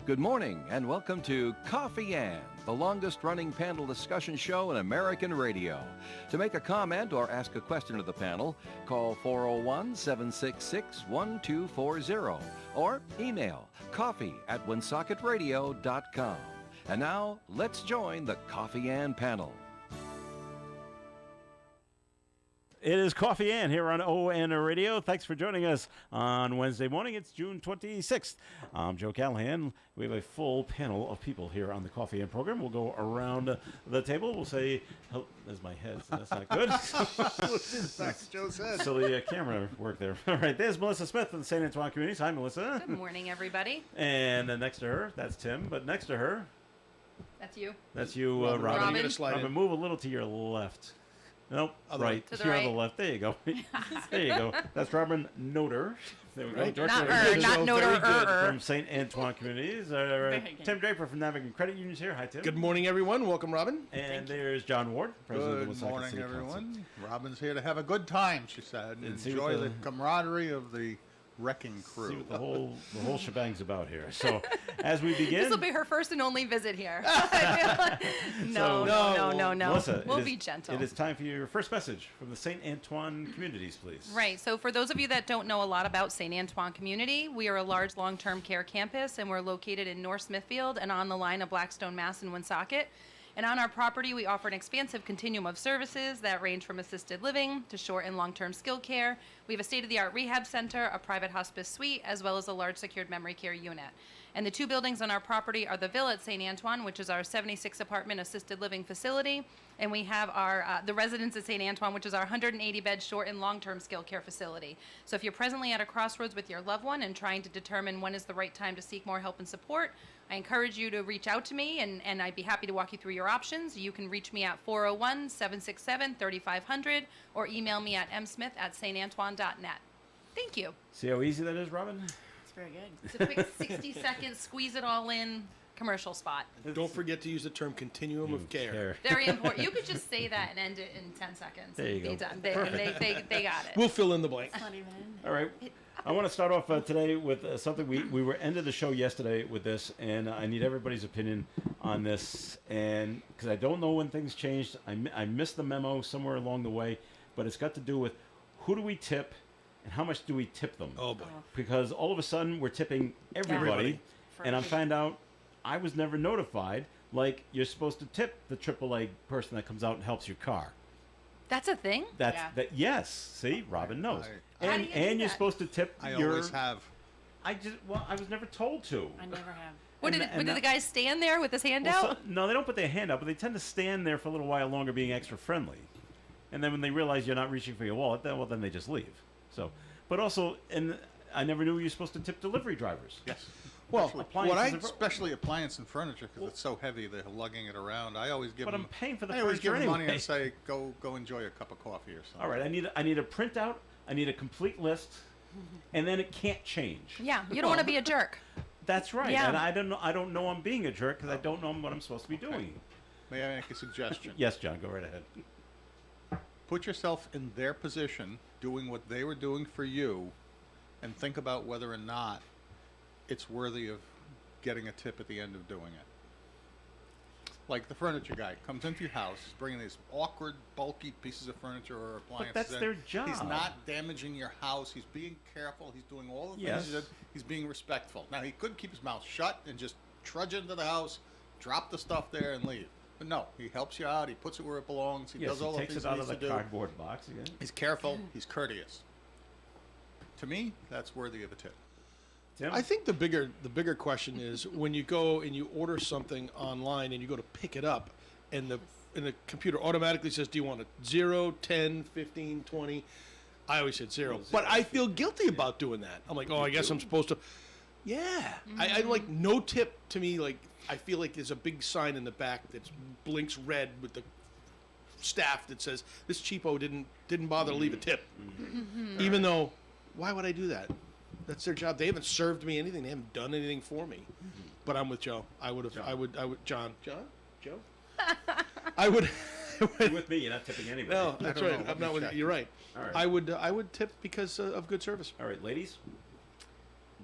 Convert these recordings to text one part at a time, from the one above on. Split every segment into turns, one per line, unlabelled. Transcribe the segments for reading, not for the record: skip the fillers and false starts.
Good morning and welcome to Coffee Ann, the longest-running panel discussion show in American radio. To make a comment or ask a question of the panel, call 401-766-1240 or email coffee@woonsocket.radio.com. And now, let's join the Coffee Ann panel.
It is Coffee Ann here on ON Radio. Thanks for joining us on Wednesday morning. It's June 26th. I'm Joe Callahan. We have a full panel of people here on the Coffee Ann program. We'll go around the table. We'll say, oh, there's my head, so that's not good.
That's Joe said.
So the camera worked there. All right, there's Melissa Smith from the St. Antoine Communities. Hi, Melissa.
Good morning, everybody.
And then next to her, that's Tim. But next to her,
That's you.
that's you,
Robin,
Robin.
Robin.
you gotta slide
Robin,
in.
move a little to your left. Nope,
Other
right.
To the
You're on
right.
the left. There you go. There you go. That's Robin Noter. There we go.
Right.
Director
Not
of-
not
Very good.
Noter.
from St. Antoine Communities. Tim Draper from Navigant Credit Union is here. Hi, Tim.
Good morning, everyone. Welcome, Robin.
And there's John Ward, President of the
Good
Woonsocket
morning,
City Council.
everyone. Robin's here to have a good time, she said, and
And see
enjoy
what
the
the-
camaraderie of the wrecking
See
crew.
what the whole shebang's about here. So, as we begin,
This will be her first and only visit here.
So-
no.
Melissa,
We'll
it is-
be gentle.
It is time for your first message from the St. Antoine Communities, please.
Right. So for those of you that don't know a lot about St. Antoine Community, we are a large long-term care campus, and we're located in North Smithfield and on the line of Blackstone, Mass. and Woonsocket. And on our property, we offer an expansive continuum of services that range from assisted living to short and long-term skilled care. We have a state-of-the-art rehab center, a private hospice suite, as well as a large secured memory care unit. And the two buildings on our property are the Villa at St. Antoine, which is our 76-apartment assisted living facility, and we have our the Residence at St. Antoine, which is our 180-bed short and long-term skilled care facility. So if you're presently at a crossroads with your loved one and trying to determine when is the right time to seek more help and support, I encourage you to reach out to me, and I'd be happy to walk you through your options. You can reach me at 401-767-3500 or email me at msmith@santantoine.net. Thank you.
See how easy that is, Robin?
It's very good.
It's a quick 60-second, squeeze it all in commercial spot.
Don't forget to use the term continuum of care.
Very important. You could just say that and end it in 10 seconds.
There you
Be
go.
done. They got it.
We'll fill in the blank.
It's not even in.
All right. I want to start off today with something we were ended the show yesterday with this, and I need everybody's opinion on this, and because I don't know when things changed, I missed the memo somewhere along the way, but it's got to do with who do we tip and how much do we tip them?
Oh, boy.
Because all of a sudden we're tipping everybody,
Everybody.
and I find out I was never notified. Like you're supposed to tip the AAA person that comes out and helps your car.
That's a thing?
That's
Yeah.
that. Yes. See, Robin knows.
How do
And
you do
you're
that?
supposed to tip
I
your.
always have.
I was never told to.
I never have.
What
And
did,
the-
what did the guy stand there with his hand
Well,
out?
no, they don't put their hand up, but they tend to stand there for a little while longer, being extra friendly. And then when they realize you're not reaching for your wallet, then they just leave. So, but also, and I never knew you were supposed to tip delivery drivers.
Yes. Well,
Appliances
what I
and-
especially appliance and furniture because it's so heavy they're lugging it around. I always give
But
them.
I'm paying for the
I always
furniture
give them money
anyway.
and say, go enjoy a cup of coffee or something.
All right, I need a printout. I need a complete list, and then it can't change.
Yeah, you don't want to be a jerk.
That's right.
Yeah.
And I don't know I'm being a jerk because I don't know what I'm supposed to be doing.
May I make a suggestion?
Yes, John, go right ahead.
Put yourself in their position, doing what they were doing for you, and think about whether or not it's worthy of getting a tip at the end of doing it. Like the furniture guy comes into your house, bringing these awkward, bulky pieces of furniture or appliances.
that's
in.
their job.
He's not damaging your house. He's being careful. He's doing all the things.
Yes.
He's being respectful. Now he could keep his mouth shut and just trudge into the house, drop the stuff there, and leave. But no, he helps you out. He puts it where it belongs. He
Yes,
does all
he
the
takes
things
it
he
out
needs
of
to
the
do.
cardboard box again.
He's careful. He's courteous. To me, that's worthy of a tip.
Tim?
I think the bigger question is when you go and you order something online and you go to pick it up and the computer automatically says, do you want a 0, 10, 15, 20? I always said 0. But I feel guilty about doing that. I'm like, oh, I guess I'm supposed to. Yeah. I like no tip to me. Like I feel like there's a big sign in the back that blinks red with the staff that says this cheapo didn't bother to leave a tip. Even though, why would I do that? That's their job. They haven't served me anything. They haven't done anything for me. But I'm with Joe. I would, John, Joe. I would.
You're with me. You're not tipping anybody.
No, that's
don't
right.
know. Let
I'm
me
not with you.
check.
You're right.
All right.
I would tip because of good service.
All right, ladies.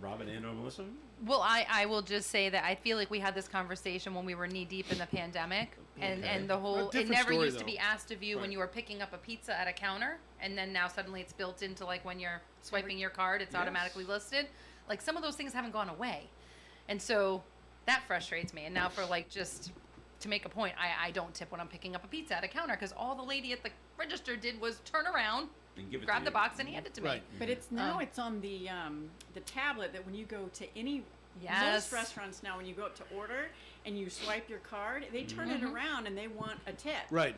Robin and or Melissa?
Well, I will just say that I feel like we had this conversation when we were knee deep in the pandemic, and the whole, it
different
never
story,
used to
though.
be asked of you when
Right.
you were picking up a pizza at a counter, and then now suddenly it's built into like when you're swiping your card, it's automatically listed. Like some of those things haven't gone away, and so that frustrates me. And now for like just to make a point, I don't tip when I'm picking up a pizza at a counter because all the lady at the register did was turn around,
And give it
grab
to
the
you.
box, and hand it to me.
Right.
But it's now
Oh.
it's on the tablet that when you go to any
Yes.
most restaurants now when you go up to order and you swipe your card, they turn it around and they want a tip.
Right.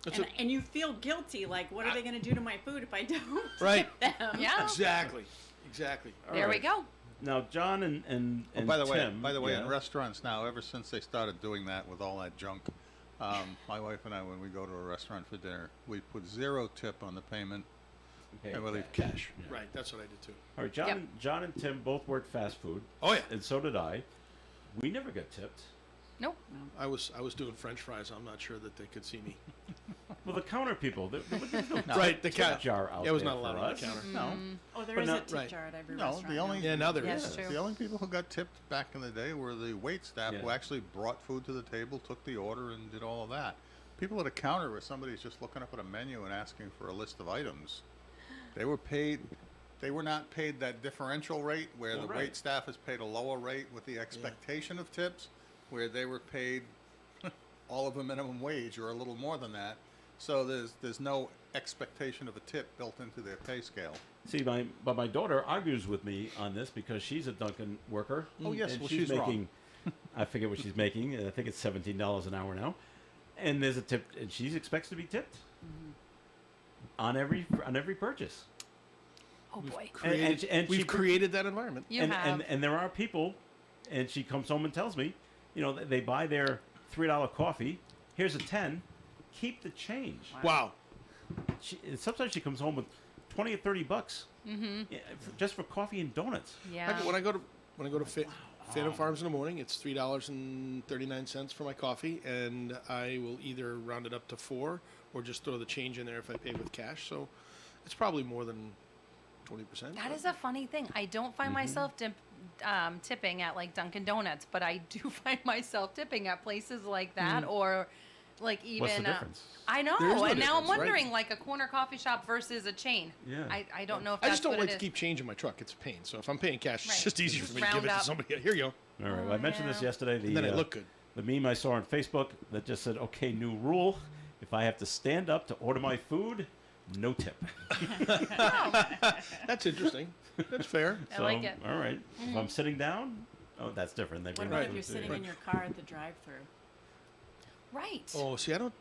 That's
And,
what-
and you feel guilty, like what are they going to do to my food if I don't
Right.
tip them?
Yeah.
exactly. Exactly.
There we
right.
go.
Now, John and
Oh, by the
Tim,
way, in
yeah.
restaurants now, ever since they started doing that with all that junk, my wife and I, when we go to a restaurant for dinner, we put 0 tip on the payment,
Okay.
and we leave cash.
Right. That's what I did too.
All right, John and Tim both worked fast food.
Oh, yeah.
And so did I. We never got tipped.
Nope.
I was doing French fries. I'm not sure that they could see me.
Well, the counter people, there was no
Right. The
tip
cat
jar out
Yeah, it was
there
not allowed
for
on the
us.
counter.
No,
Oh, there
But
is
not-
a tip
right.
jar at every
no.
restaurant.
The only
Yeah, now there
Yes,
is.
true.
the only people who got tipped back in the day were the wait staff who
Yeah.
actually brought food to the table, took the order, and did all of that. People at a counter where somebody's just looking up at a menu and asking for a list of items, they were paid. They were not paid that differential rate where
Well,
the
right.
wait staff is paid a lower rate with the expectation of tips, where they were paid all of a minimum wage or a little more than that. So there's no expectation of a tip built into their pay scale.
See, my daughter argues with me on this because she's a Dunkin' worker.
Oh, yes,
and
well,
she's
she's wrong.
making, I forget what she's making. I think it's $17 an hour now, and there's a tip, and she expects to be tipped on every purchase.
Oh boy.
And
We've
she-
created that environment.
You
and,
have.
and there are people, and she comes home and tells me, you know, they buy their $3 coffee. Here's a 10. Keep the change.
Wow.
Sometimes she comes home with 20 or 30 bucks just for coffee and donuts.
yeah.
When I go to Phantom Farms in the morning, it's $3.39 for my coffee, and I will either round it up to 4 or just throw the change in there if I pay with cash. So it's probably more than 20%.
That is a funny thing. I don't find myself tipping at like Dunkin' Donuts, but I do find myself tipping at places like that, or like even.
What's the difference?
I know,
There is no
and now I'm
difference, right?
wondering, like a corner coffee shop versus a chain.
Yeah.
I don't know if
I
that's
just don't
what
like
it
to
is.
keep change in my truck. It's a pain. So if I'm paying cash,
Right.
it's just easier for me to
Round
give it to
up.
somebody. Here you go.
All right. Well, I mentioned this
yeah.
yesterday.
And then I look good.
The meme I saw on Facebook that just said, "Okay, new rule: if I have to stand up to order my food, no tip."
That's interesting. That's fair.
I like it.
All right. If I'm sitting down, oh, that's different. They
What
bring
about
the
if
food
you're
to you.
sitting in your car at the drive-through?
Right.
Oh, see, I don't.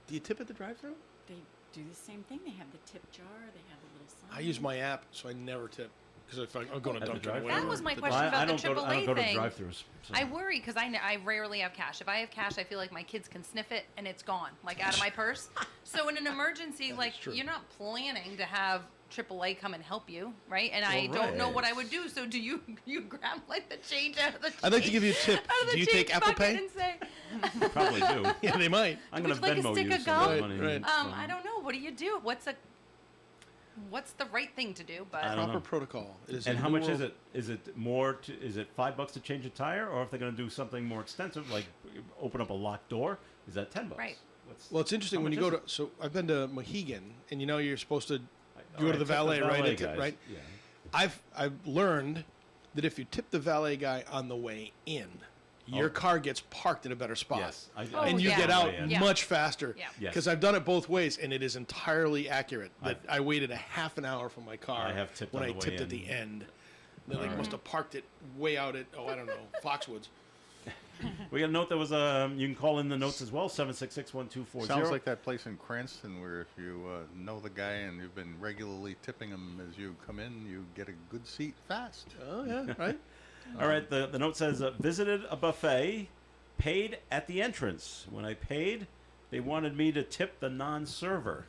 Do you tip at the drive-through?
They do the same thing. They have the tip jar. They have the little sign.
I use my app, so I never tip because if I'm going to
At the
Dunkin' or
drive-thru?
whatever.
That was my
the
question
Well, I
about the
don't go to, I don't
AAA
go to
thing.
drive-thrus. so-
I worry because I rarely have cash. If I have cash, I feel like my kids can sniff it and it's gone, like out of my purse. So in an emergency, like
true.
you're not planning to have AAA come and help you, right? And I
Well,
don't know what I
right.
would do. So do you grab like the change out of the?
I'd like to give you a tip.
Out of the
Do you take
change
Apple
bucket
Pay?
And say,
Probably do.
Yeah, they might.
I'm going to
Would you like a
Venmo
stick
you
of
some of the
gum?
money.
Right.
I don't know. What do you do? What's the right thing to do? But
I don't
Proper
know.
protocol. It is
And
a
how
new
much
world.
is it? Is it more? Is it $5 to change a tire, or if they're going to do something more extensive, like open up a locked door, is that $10?
Right.
Well, it's interesting
How
when you
much
go
is
to. So I've been to Mohegan, and you know you're supposed to
All
go
right,
to the
tip
valet, right? And tip,
guys.
right.
Yeah.
I've learned that if you tip the valet guy on the way in, your
Oh.
car gets parked in a better spot.
Yes.
Oh,
And you
yeah.
get out
Yeah.
much faster.
Yeah.
Yes.
Because I've done it both ways, and it is entirely accurate. That I waited a half an hour for my car
I have tipped
when
on
I
the way
tipped at
in.
the end. They like must have parked it way out at I don't know Foxwoods.
We got a note that was you can call in the notes as well, 766-1240.
Sounds like that place in Cranston where if you know the guy and you've been regularly tipping him as you come in, you get a good seat fast.
Oh yeah, right.
All right, the note says, visited a buffet, paid at the entrance. When I paid, they wanted me to tip the non-server.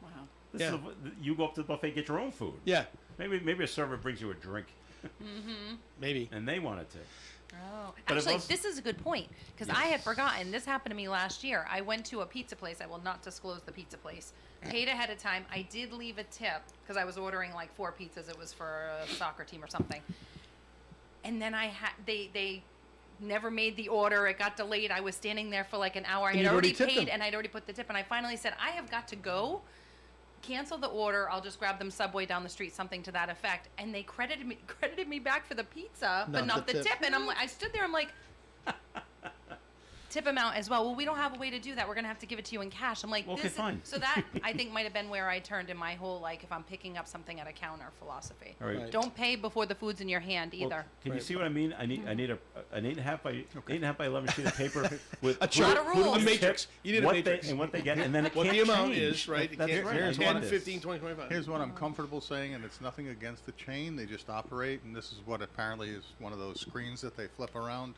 Wow.
This
Yeah.
is you go up to the buffet, get your own food.
Yeah,
Maybe a server brings you a drink,
maybe.
and they want to tip.
Oh,
But it
actually,
was-
this is a good point because I had forgotten. This happened to me last year. I went to a pizza place. I will not disclose the pizza place. Paid ahead of time. I did leave a tip because I was ordering like 4 pizzas. It was for a soccer team or something. And then they never made the order. It got delayed. I was standing there for like an hour. I
And
had
you'd already
already
tipped
paid
them.
and I'd already put the tip. And I finally said, I have got to go. Cancel the order. I'll just grab them Subway down the street, something to that effect. And they credited me back for the pizza, but not the tip. And I stood there. I'm like, tip amount as well. Well, we don't have a way to do that. We're gonna have to give it to you in cash. I'm like,
Okay, fine.
So that I think might have been where I turned in my whole like if I'm picking up something at a counter philosophy.
All right.
Right.
Don't pay before the food's in your hand
Well,
either.
can you
Right.
see what I mean? I need an 8.5 by 8.5 by 11 sheet of paper with
A chart.
Lot of rules.
A matrix. You need a
what
matrix.
They, and what they get, and then it
What
can't
the amount
change.
is, right? It
That's
can't-
right.
here's
I want
10,
this.
15, 20, 25.
Here's what I'm comfortable saying, and it's nothing against the chain. They just operate, and this is what apparently is one of those screens that they flip around,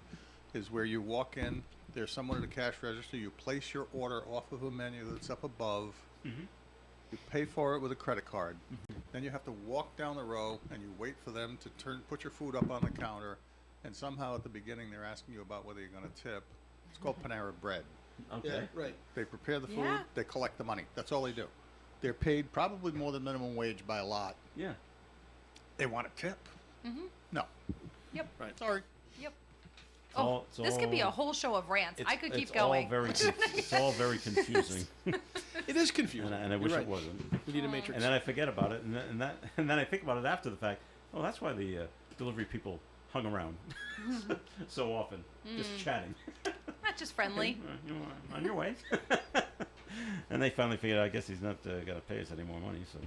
is where you walk in, there's someone at the cash register, you place your order off of a menu that's up above, you pay for it with a credit card, then you have to walk down the row, and you wait for them to put your food up on the counter, and somehow at the beginning they're asking you about whether you're going to tip. It's called Panera Bread.
Okay.
Yeah, right.
They prepare the food,
Yeah.
they collect the money. That's all they do. They're paid probably more than minimum wage by a lot.
Yeah.
They want a tip. No.
Yep.
Right.
Sorry.
Yep.
all-
Oh, this could be a
all-
whole show of rants. I could keep
it's
going.
All very, it's all very confusing,
It is confusing.
and I
You're
wish
right.
it wasn't.
We need a matrix.
And then I forget about it, and then I think about it after the fact. Oh, that's why the delivery people hung around so often, just chatting.
Not just friendly.
You on your way. And they finally figured, I guess he's not going to pay us any more money. So,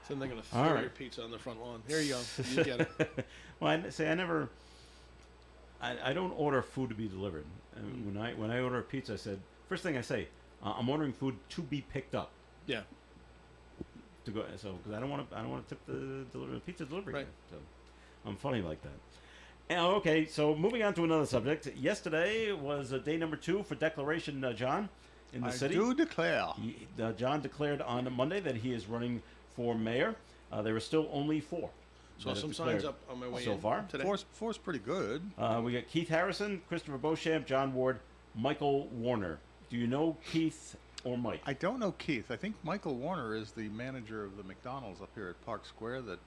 So they're going to
All
throw
right.
your pizza on the front lawn. Here you go. You get it.
well, I don't order food to be delivered. And when I order a pizza, I said first thing I say, I'm ordering food to be picked up.
Yeah.
To go, so because I don't want to tip the pizza delivery
Right.
guy. So I'm funny like that. And, okay, so moving on to another subject. Yesterday was day number 2 for declaration, John, in the
I
city.
do declare.
John declared on Monday that he is running for mayor. There are still only 4.
Saw
that
some
have
signs
declared
up on my way
so
in
far.
today.
Four's pretty good.
We got Keith Harrison, Christopher Beauchamp, John Ward, Michael Warner. Do you know Keith or Mike?
I don't know Keith. I think Michael Warner is the manager of the McDonald's up here at Park Square that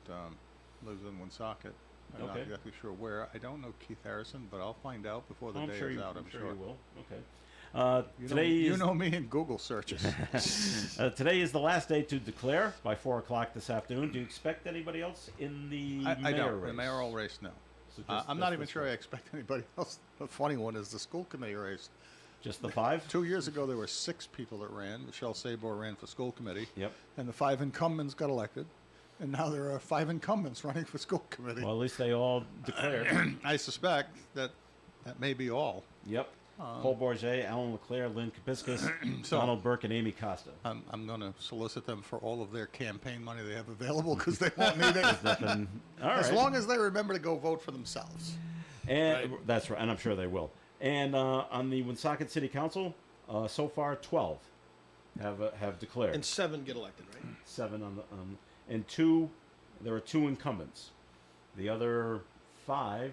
lives in Woonsocket. I'm not
Okay.
exactly sure where. I don't know Keith Harrison, but I'll find out before the
I'm
day
sure
is
you,
out.
I'm
I'm
sure
sure.
you will. Okay. Today
you
is
know me in Google searches.
today is the last day to declare by 4 o'clock this afternoon. Do you expect anybody else in the
I
mayor
don't.
race?
The mayoral race, no.
So
I'm
just
not even
this
sure
one.
I expect anybody else. The funny one is the school committee race.
Just the 5.
2 years ago, there were 6 people that ran. Michelle Sabor ran for school committee.
Yep.
And the 5 incumbents got elected. And now there are 5 incumbents running for school committee.
Well, at least they all declared.
I suspect that may be all.
Yep. Paul Bourget, Alan Leclerc, Lynn Kapiskas,
So-
Donald Burke, and Amy Costa.
I'm going to solicit them for all of their campaign money they have available because they won't need it.
Nothing. All
As
right.
long as they remember to go vote for themselves.
And that's right, and I'm sure they will. And on the Woonsocket City Council, so far 12 have declared.
And 7 get elected, right?
7 on the and 2. There are 2 incumbents. The other 5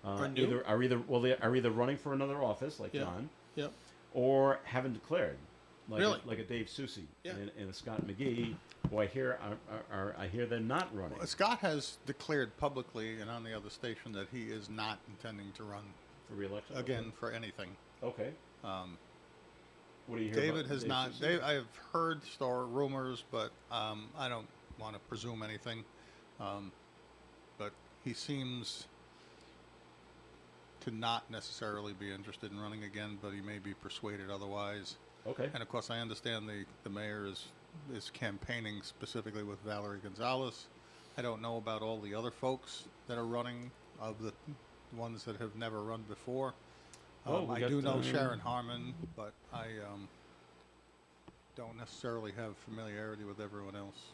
Are new?
they are either running for another office like
Yeah.
John,
Yep.
or haven't declared, like
Really?
like a Dave Susi
Yeah.
and a Scott McGee, who I hear I hear they're not running
Scott has declared publicly and on the other station that he is not intending to run
for re-election
again for anything.
Okay. What do you hear?
David
about
has
Dave
not.
Susi?
I have heard rumors, but I don't want to presume anything. But he seems to not necessarily be interested in running again, but he may be persuaded otherwise.
Okay.
And of course, I understand the mayor is campaigning specifically with Valerie Gonzalez. I don't know about all the other folks that are running, of the ones that have never run before.
We
I
got,
do know Sharon Harmon, but I don't necessarily have familiarity with everyone else.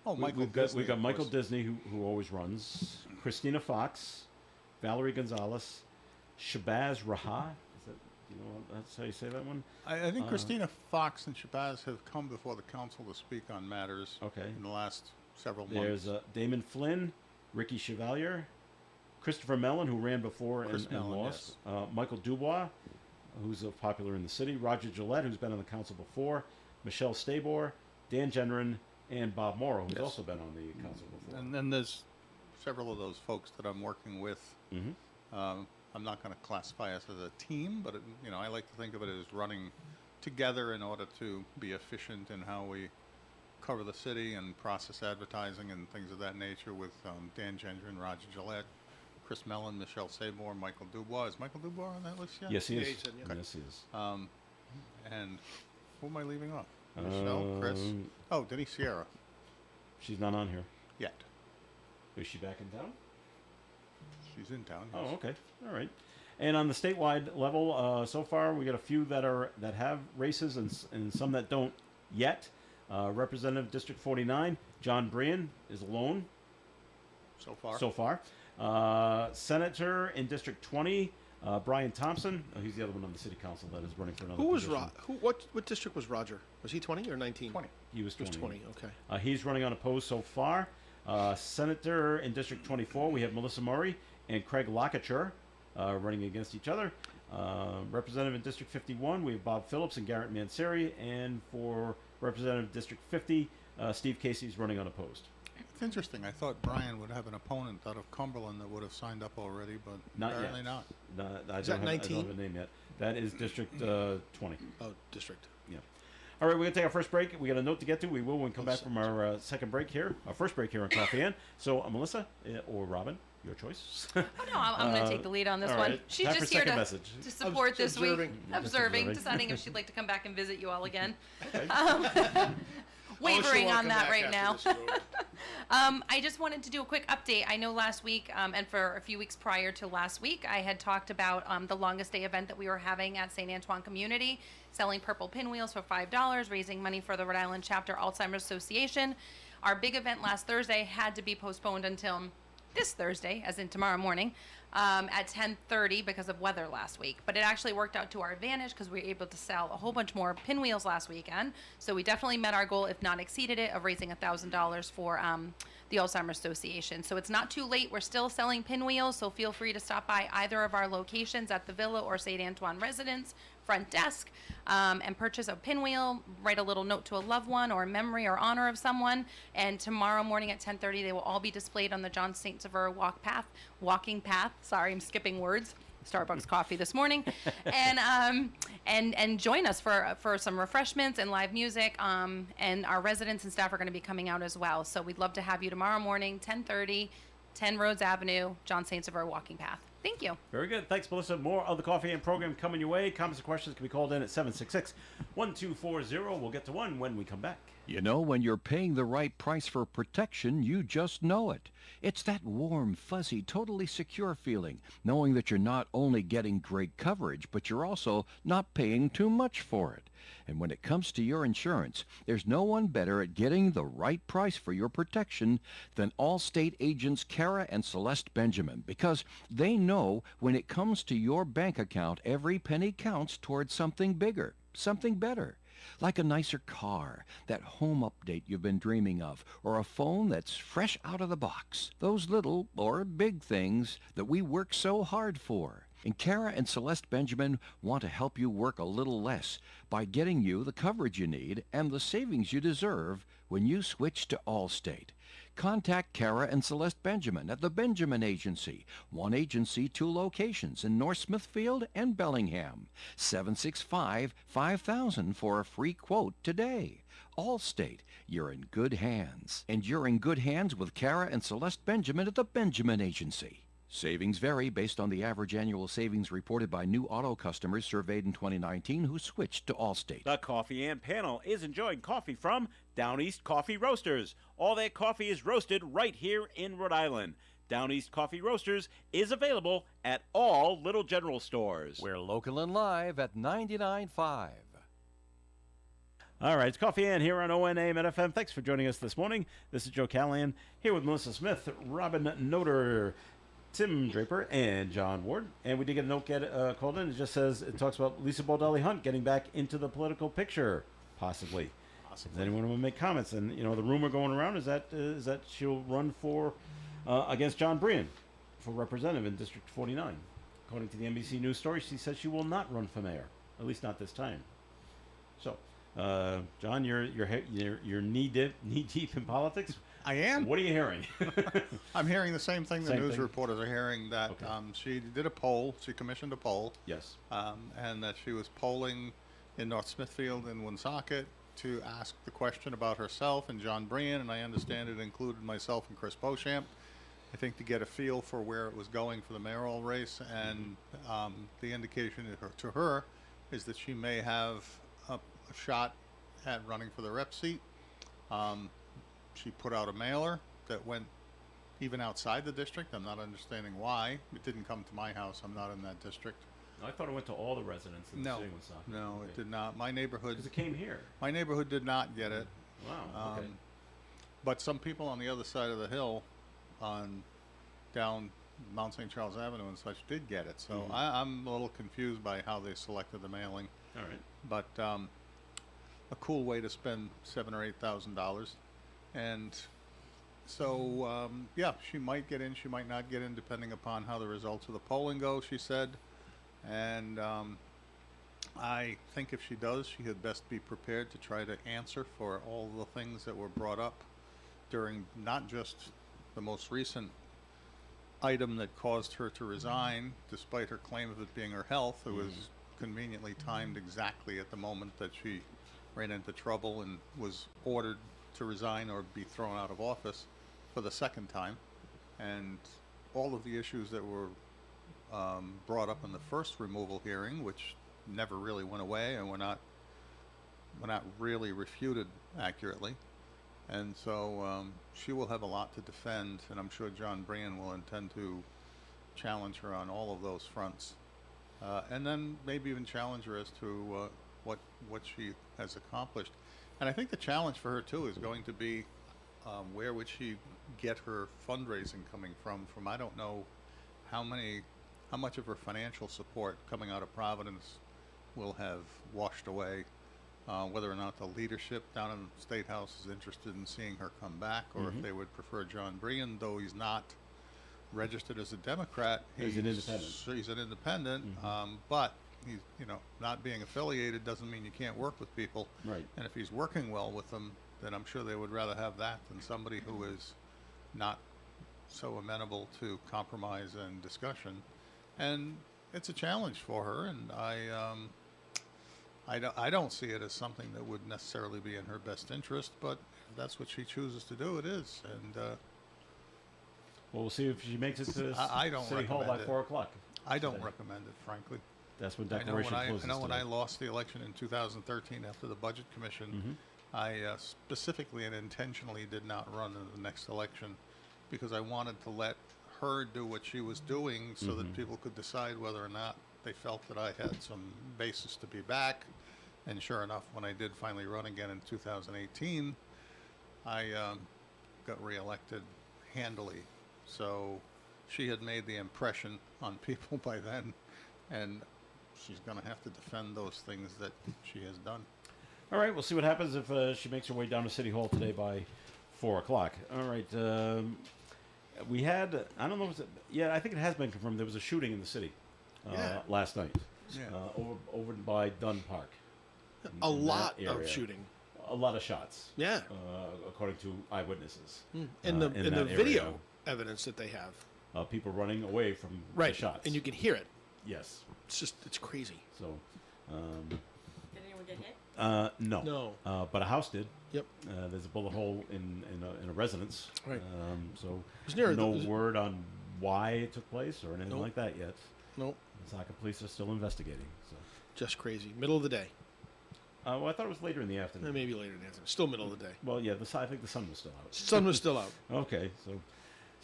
Oh, Michael
We've got
Disney, of
Michael
course.
Disney who always runs, Christina Fox, Valerie Gonzalez, Shabazz Raha. Is that, do you know that's how you say that one?
I think Christina Fox and Shabazz have come before the council to speak on matters
Okay.
in the last several months.
There's Damon Flynn, Ricky Chevalier, Christopher Mellon, who ran before
Chris
and
Mellon,
lost, Michael Dubois, who's popular in the city, Roger Gillette, who's been on the council before, Michelle Stabor, Dan Genren, and Bob Morrow, who's
Yes.
also been on the council before.
And then there's several of those folks that I'm working with. I'm not going to classify us as a team, but I like to think of it as running together in order to be efficient in how we cover the city and process advertising and things of that nature with Dan Gendron, Roger Gillette, Chris Mellon, Michelle Sabor, Michael Dubois. Is Michael Dubois on that list yet?
Yes, he is.
he said, yeah.
Yes, he is.
And who am I leaving off? Michelle, Chris. Oh, Denise Sierra.
She's not on here.
Yet.
Is she back in town?
She's in town.
Oh,
yes.
okay. All right. And on the statewide level, so far we got a few that have races and some that don't yet. Representative District 49, John Brian is alone
So far.
so far. Senator in District 20, Brian Thompson. Oh, he's the other one on the city council that is running for another
Who was
position.
what district was Roger? Was he 20 or 19?
20.
He was
He was
20.
20. Okay.
He's running unopposed so far. Senator in District 24, we have Melissa Murray and Craig Lockacher running against each other. Representative in District 51, we have Bob Phillips and Garrett Manseri. And for Representative District 50, Steve Casey's running unopposed.
It's interesting. I thought Brian would have an opponent out of Cumberland that would have signed up already, but
Not
apparently
yet.
not.
I
Is that
don't
19?
have a name yet. That is District 20.
Oh, district.
Yeah. All right, we're going to take our first break. We got a note to get to. We will when we come back from our second break here, our first break here on Coffee Ann. So, Melissa or Robin, your choice.
Oh, no, I'm going to take the lead on this
all
one.
right.
She's
Time for
just here
second
to,
message.
to support this
Observing.
week.
Just
Observing,
observing.
deciding if she'd like to come back and visit you all again.
Okay.
Wavering on that right
right
now. I just wanted to do a quick update. I know last week, and for a few weeks prior to last week, I had talked about the longest day event that we were having at St. Antoine Community, selling purple pinwheels for $5, raising money for the Rhode Island Chapter Alzheimer's Association. Our big event last Thursday had to be postponed until this Thursday, as in tomorrow morning, at 10:30 because of weather last week. But it actually worked out to our advantage because we were able to sell a whole bunch more pinwheels last weekend. So we definitely met our goal, if not exceeded it, of raising $1,000 for the Alzheimer's Association. So it's not too late. We're still selling pinwheels, so feel free to stop by either of our locations at the Villa or St. Antoine Residence front desk and purchase a pinwheel, write a little note to a loved one or memory or honor of someone. And tomorrow morning at 10:30, they will all be displayed on the John St. Sever walking path. Sorry, I'm skipping words. Starbucks coffee this morning, and join us for some refreshments and live music. And our residents and staff are going to be coming out as well. So we'd love to have you tomorrow morning, 10:30, 10 Rhodes Avenue, John St. Sever walking path. Thank you.
Very good. Thanks, Melissa. More of the Coffee and program coming your way. Comments and questions can be called in at 766-1240. We'll get to one when we come back.
You know, when you're paying the right price for protection, you just know it. It's that warm, fuzzy, totally secure feeling, knowing that you're not only getting great coverage, but you're also not paying too much for it. And when it comes to your insurance, there's no one better at getting the right price for your protection than Allstate agents Kara and Celeste Benjamin, because they know when it comes to your bank account, every penny counts towards something bigger, something better. Like a nicer car, that home update you've been dreaming of, or a phone that's fresh out of the box. Those little or big things that we work so hard for. And Kara and Celeste Benjamin want to help you work a little less by getting you the coverage you need and the savings you deserve when you switch to Allstate. Contact Kara and Celeste Benjamin at the Benjamin Agency. One agency, 2 locations in North Smithfield and Bellingham. 765-5000 for a free quote today. Allstate, you're in good hands. And you're in good hands with Kara and Celeste Benjamin at the Benjamin Agency. Savings vary based on the average annual savings reported by new auto customers surveyed in 2019 who switched to Allstate.
The Coffee and panel is enjoying coffee from Down East Coffee Roasters. All their coffee is roasted right here in Rhode Island. Down East Coffee Roasters is available at all Little General stores.
We're local and live at 99.5.
All right, it's Coffee Ann here on ONAM and FM. Thanks for joining us this morning. This is Joe Callahan here with Melissa Smith, Robin Noter, Tim Draper, and John Ward. And we did get a note called in. It just says, it talks about Lisa Baldelli Hunt getting back into the political picture, possibly. Does anyone want to make comments? And, you know, the rumor going around is that she'll run for against John Brian for representative in District 49. According to the NBC News story, she says she will not run for mayor, at least not this time. So, John, you're knee deep in politics.
I am.
What are you hearing?
I'm hearing the same thing the
Same
news
thing?
reporters are hearing, that
Okay.
she did a poll, she commissioned a poll,
Yes.
and that she was polling in North Smithfield and Woonsocket to ask the question about herself and John Brian, and I understand it included myself and Chris Beauchamp, I think, to get a feel for where it was going for the mayoral race, and the indication to her is that she may have a shot at running for the rep seat. She put out a mailer that went even outside the district. I'm not understanding why. It didn't come to my house. I'm not in that district.
I thought it went to all the residents in the
No,
city of Woonsocket.
no, it did not. My neighborhood,
Because it came here.
my neighborhood did not get it.
Wow. Okay.
But some people on the other side of the hill, on down Mount St. Charles Avenue and such, did get it. So I'm a little confused by how they selected the mailing.
All right.
But a cool way to spend $7,000 or $8,000, and so yeah, she might get in, she might not get in, depending upon how the results of the polling go. She said, and I think if she does, she had best be prepared to try to answer for all the things that were brought up during not just the most recent item that caused her to resign, despite her claim of it being her health. It was conveniently timed exactly at the moment that she ran into trouble and was ordered to resign or be thrown out of office for the second time. And all of the issues that were brought up in the first removal hearing, which never really went away and were not really refuted accurately. And so she will have a lot to defend, and I'm sure John Brian will intend to challenge her on all of those fronts. And then maybe even challenge her as to what she has accomplished. And I think the challenge for her too is going to be where would she get her fundraising coming from? I don't know how much of her financial support coming out of Providence will have washed away. Whether or not the leadership down in the State House is interested in seeing her come back, or if they would prefer John Brian, though he's not registered as a Democrat.
He's an independent.
He's an independent, but he's, not being affiliated doesn't mean you can't work with people.
Right.
And if he's working well with them, then I'm sure they would rather have that than somebody who is not so amenable to compromise and discussion. And it's a challenge for her, and I don't see it as something that would necessarily be in her best interest, but if that's what she chooses to do, it is. And
Well, we'll see if she makes it to
I don't
City Hall by
recommend it.
4 o'clock.
I don't
today.
recommend it, frankly.
That's when
I know
declaration
when
closes.
I know when
today.
I lost the election in 2013 after the Budget Commission, I specifically and intentionally did not run in the next election because I wanted to let her do what she was doing so that people could decide whether or not they felt that I had some basis to be back. And sure enough, when I did finally run again in 2018, I got reelected handily. So she had made the impression on people by then, and she's going to have to defend those things that she has done.
All right, we'll see what happens if she makes her way down to City Hall today by 4 o'clock. All right. We had, I don't know, I think it has been confirmed there was a shooting in the city last night
Yeah.
over by Dunn Park.
A
in that
lot of
area.
shooting.
A lot of shots.
Yeah.
According to eyewitnesses.
In the
in that
video
area.
evidence that they have.
People running away from
Right.
the shots.
And you can hear it.
Yes.
It's crazy.
So,
Did anyone get hit?
no.
No.
But a house did.
Yep.
There's a bullet hole in a residence.
Right.
So
Was near
no
the-
word on why it took place or anything
Nope.
like that yet.
Nope.
Woonsocket police are still investigating. So,
Just crazy. Middle of the day.
well, I thought it was later in the afternoon.
Maybe later in the afternoon. Still middle of the day.
Well, yeah, I think the sun was still out.
Sun was still out.
Okay,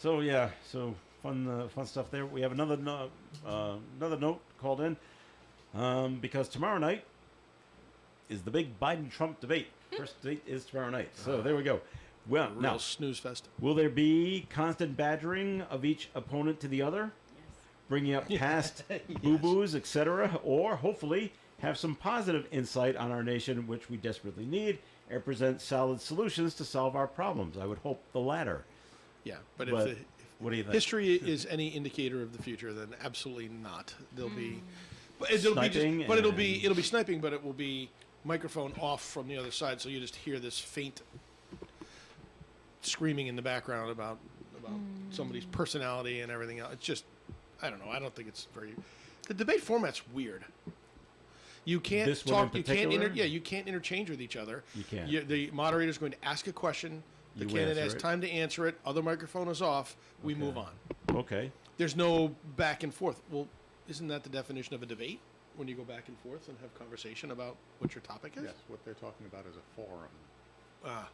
so yeah, so fun stuff there. We have another note called in because tomorrow night is the big Biden-Trump debate. First date is tomorrow night. So there we go. Well,
Real
now,
snooze fest.
will there be constant badgering of each opponent to the other, bringing up past boo-boos, etc., or hopefully have some positive insight on our nation, which we desperately need, and present solid solutions to solve our problems? I would hope the latter.
Yeah, but
But
if
what do you think?
history is any indicator of the future, then absolutely not. There'll be, but it'll be
Sniping
but it'll
and-
be sniping, but it will be microphone off from the other side, so you just hear this faint screaming in the background about somebody's personality and everything else. It's just, I don't know. I don't think it's very. The debate format's weird. You can't
This one in
talk. You can't.
particular?
You can't interchange with each other.
You can't.
The moderator's going to ask a question. The
You
candidate
answer
has
it.
time to answer it. Other microphone is off. We
Okay.
move on.
Okay.
There's no back and forth. Well, isn't that the definition of a debate? When you go back and forth and have conversation about what your topic is?
Yes, what they're talking about is a forum.
Ah,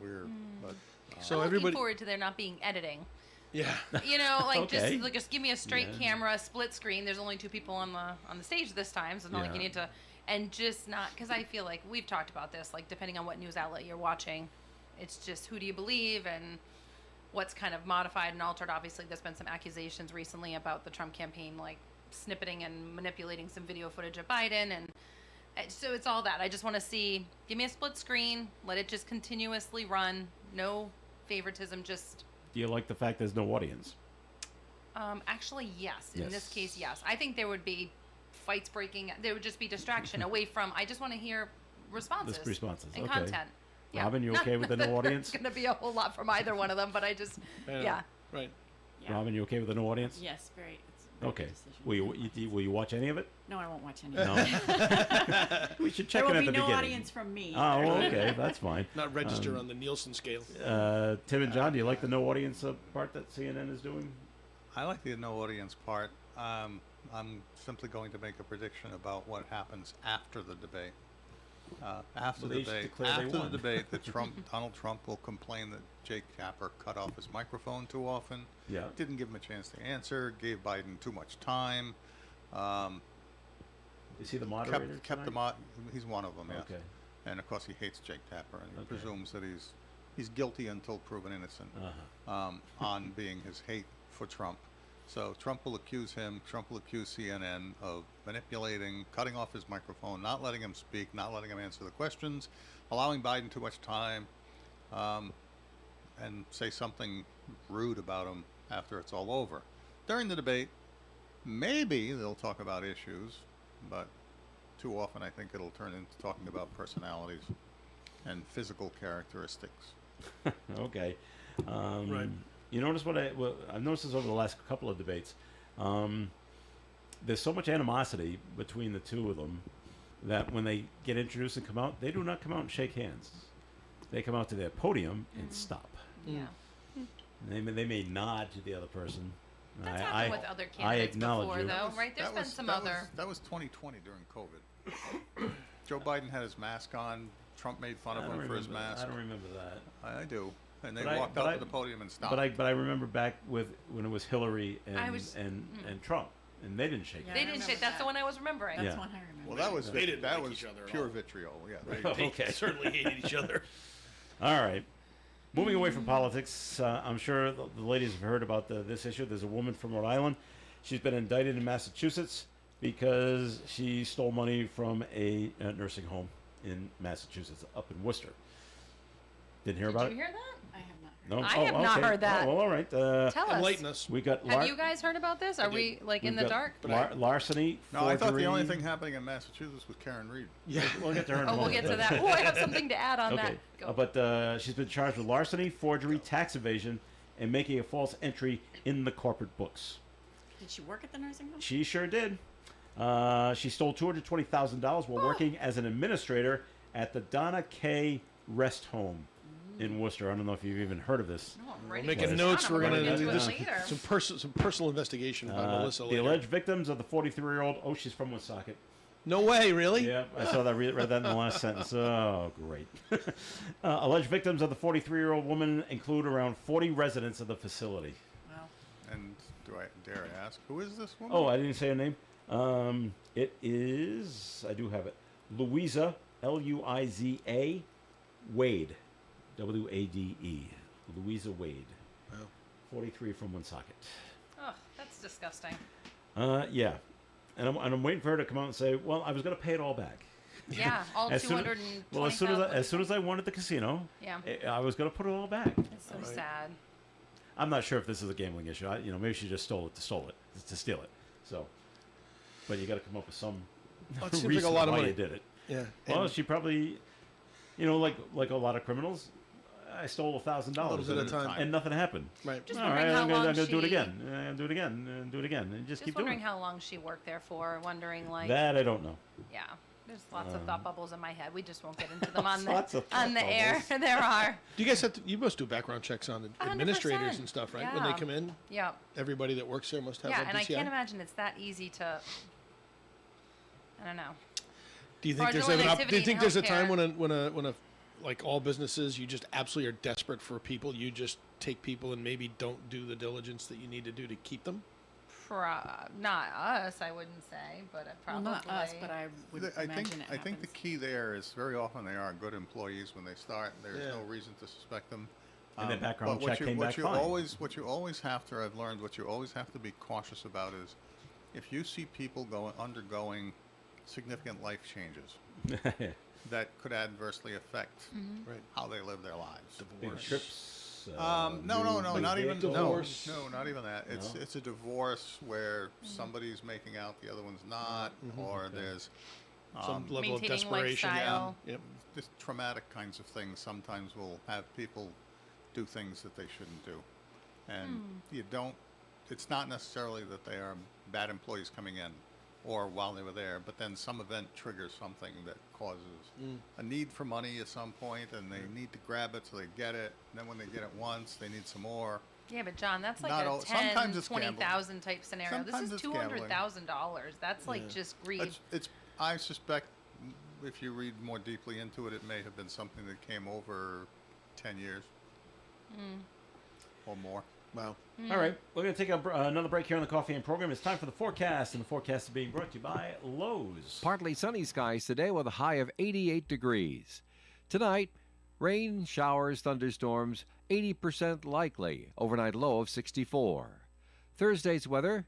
We're, but
so
I'm
everybody.
looking forward to there not being editing.
Yeah.
You know, like
Okay.
just give me a straight
Yeah.
camera, split screen. There's only 2 people on the stage this time, so it's not like
Yeah.
you need to, and just not because I feel like we've talked about this. Like depending on what news outlet you're watching, it's just who do you believe and what's kind of modified and altered. Obviously, there's been some accusations recently about the Trump campaign, like snippeting and manipulating some video footage of Biden, and so it's all that. I just want to see. Give me a split screen. Let it just continuously run. No favoritism. Just.
Do you like the fact there's no audience?
Actually, yes. In this
Yes.
case, yes. I think there would be fights breaking. There would just be distraction away from. I just want to hear responses.
responses,
and
okay.
content. Yeah.
Robin, you okay with the no audience?
It's going to be a whole lot from either one of them, but I just, yeah.
Right.
Yeah.
Robin, you okay with the no audience?
Yes, very. It's a very
Okay.
good decision.
Will you watch any of it?
No, I won't watch any.
No. We should check
There
it
will
at
be
the
no
beginning.
audience from me.
Oh, okay, that's fine.
Not register on the Nielsen scale.
Tim and John, do you like the no audience part that CNN is doing?
I like the no audience part. I'm simply going to make a prediction about what happens after the debate. After
Well,
the
they
debate,
declare they
after the
won.
debate, Donald Trump will complain that Jake Tapper cut off his microphone too often.
Yeah.
Didn't give him a chance to answer. Gave Biden too much time.
Is he the moderator?
Kept the
tonight?
He's one of them. Yes.
Okay.
And of course he hates Jake Tapper and he
Okay.
presumes that he's guilty until proven innocent on being his hate for Trump. So Trump will accuse him. Trump will accuse CNN of manipulating, cutting off his microphone, not letting him speak, not letting him answer the questions, allowing Biden too much time, and say something rude about him after it's all over. During the debate, maybe they'll talk about issues, but too often I think it'll turn into talking about personalities and physical characteristics.
Okay.
Right.
You notice I've noticed this over the last couple of debates. There's so much animosity between the two of them that when they get introduced and come out, they do not come out and shake hands. They come out to their podium and stop.
Yeah.
And they may nod to the other person.
That's happened with other
I
candidates
acknowledge
before,
you.
though, right? There's been some other.
That was 2020 during COVID. Joe Biden had his mask on. Trump made fun of him for his mask.
I don't remember that.
I do. And they
But
walked
but
out to the podium and stopped.
But I remember back when it was Hillary and
I was-
and Trump, and they didn't shake
Yeah.
They
hands.
didn't
remember
shake. That's the
that.
one I was remembering.
That's
Yeah.
one I remember.
well, that was
They didn't
that
like
was
each other at
pure
all.
vitriol. Yeah.
They
Okay.
certainly hated each other.
All right. Moving away from politics, I'm sure the ladies have heard about this issue. There's a woman from Rhode Island. She's been indicted in Massachusetts because she stole money from a nursing home in Massachusetts, up in Worcester. Didn't hear
Did
about
you
it?
hear that?
I have not.
No.
I have not
okay.
heard that.
Oh, well, all right.
Tell us.
Enlighten us.
We got
Have you guys heard about this? Are we like in
we've
the
got
dark?
larceny.
No, I thought the only
forgery.
thing happening in Massachusetts was Karen Reed.
Yeah.
We'll get to her in a
Oh, we'll
moment,
get to
but-
that. Oh, I have something to add on
Okay,
that. Go.
but she's been charged with larceny, forgery, tax evasion, and making a false entry in the corporate books.
Did she work at the nursing home?
She sure did. She stole $220,000 while working as an administrator at the Donna K. Rest Home in Worcester. I don't know if you've even heard of this.
No, I'm
We're
writing
making
this
notes.
down.
We're
I'm
going
gonna
to
get
do
to
this.
it later.
Some personal investigation by Melissa
The
later.
alleged victims of the 43-year-old. Oh, she's from Woonsocket.
No way, really?
Yeah, I saw that. Read that in the last sentence. Oh, great. Alleged victims of the 43-year-old woman include around 40 residents of the facility.
Wow.
And dare I ask, who is this woman?
Oh, I didn't say her name. It is. I do have it. Louisa, Luiza Wade, Wade. Louisa Wade.
Wow.
43 from Woonsocket.
Oh, that's disgusting.
Yeah, and I'm waiting for her to come out and say, "Well, I was going to pay it all back."
Yeah, all
As soon-
220,000.
Well, as soon as I won at the casino,
Yeah.
I was going to put it all back.
It's so sad.
I'm not sure if this is a gambling issue. Maybe she just stole it to steal it. So, but you got to come up with some
Well, it seems like
reason
a lot of
why
money.
you did it.
Yeah.
Well,
And-
she probably, like a lot of criminals, I stole $1,000
at a time.
and nothing happened.
Right.
Just
All
wondering
right,
how
I'm gonna
long
do it
she-
again. I'm gonna do it again. And do it again. And just
Just
keep doing
wondering
it.
how long she worked there for. Wondering like,
That I don't know.
yeah. There's lots of thought bubbles in my head. We just won't get into them on the
Lots of
on the
thought
air.
bubbles.
There are.
Do you guys have to, you must do background checks on administrators
100%.
and stuff, right? When they
Yeah.
come in,
Yeah.
everybody that works there must have
Yeah,
a
and I
DCI?
can't imagine it's that easy to. I don't know.
Do you think there's
Fraudulent
do you
activity
think
in
there's a time
healthcare.
when a like all businesses, you just absolutely are desperate for people, you just take people and maybe don't do the diligence that you need to do to keep them?
Not us, I wouldn't say, but
Well,
probably.
not us, but I would
I
imagine
think
it
I think the
happens.
key there is very often they are good employees when they start. There's
Yeah.
no reason to suspect them.
And their background
but what
check
you,
came
what
back
you
fine.
what you always have to, I've learned, what you always have to be cautious about is if you see people undergoing significant life changes that could adversely affect
Right.
how they live their lives.
Big trips.
No, not even
divorce.
no, not even that. It's a divorce where somebody's making out, the other one's not, or there's
Some level of
Maintaining
desperation.
lifestyle.
Yep.
just traumatic kinds of things. Sometimes will have people do things that they shouldn't do, and you don't. It's not necessarily that they are bad employees coming in, or while they were there, but then some event triggers something that causes a need for money at some point, and they need to grab it, so they get it. And then when they get it once, they need some more.
Yeah, but John, that's like
Not
a
all-
10,
sometimes it's gambling.
20,000 type scenario.
Sometimes
This
it's
is
gambling.
$200,000. That's like just greed.
It's. I suspect if you read more deeply into it, it may have been something that came over 10 years or more.
Wow.
All right, we're going to take another break here on the Coffee and Program. It's time for the forecast, and the forecast is being brought to you by Lowe's.
Partly sunny skies today with a high of 88 degrees. Tonight, rain, showers, thunderstorms, 80% likely. Overnight low of 64. Thursday's weather,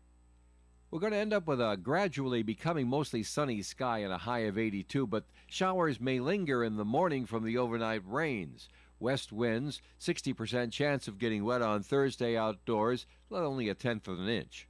we're going to end up with a gradually becoming mostly sunny sky and a high of 82, but showers may linger in the morning from the overnight rains. West winds, 60% chance of getting wet on Thursday outdoors, only a tenth of an inch.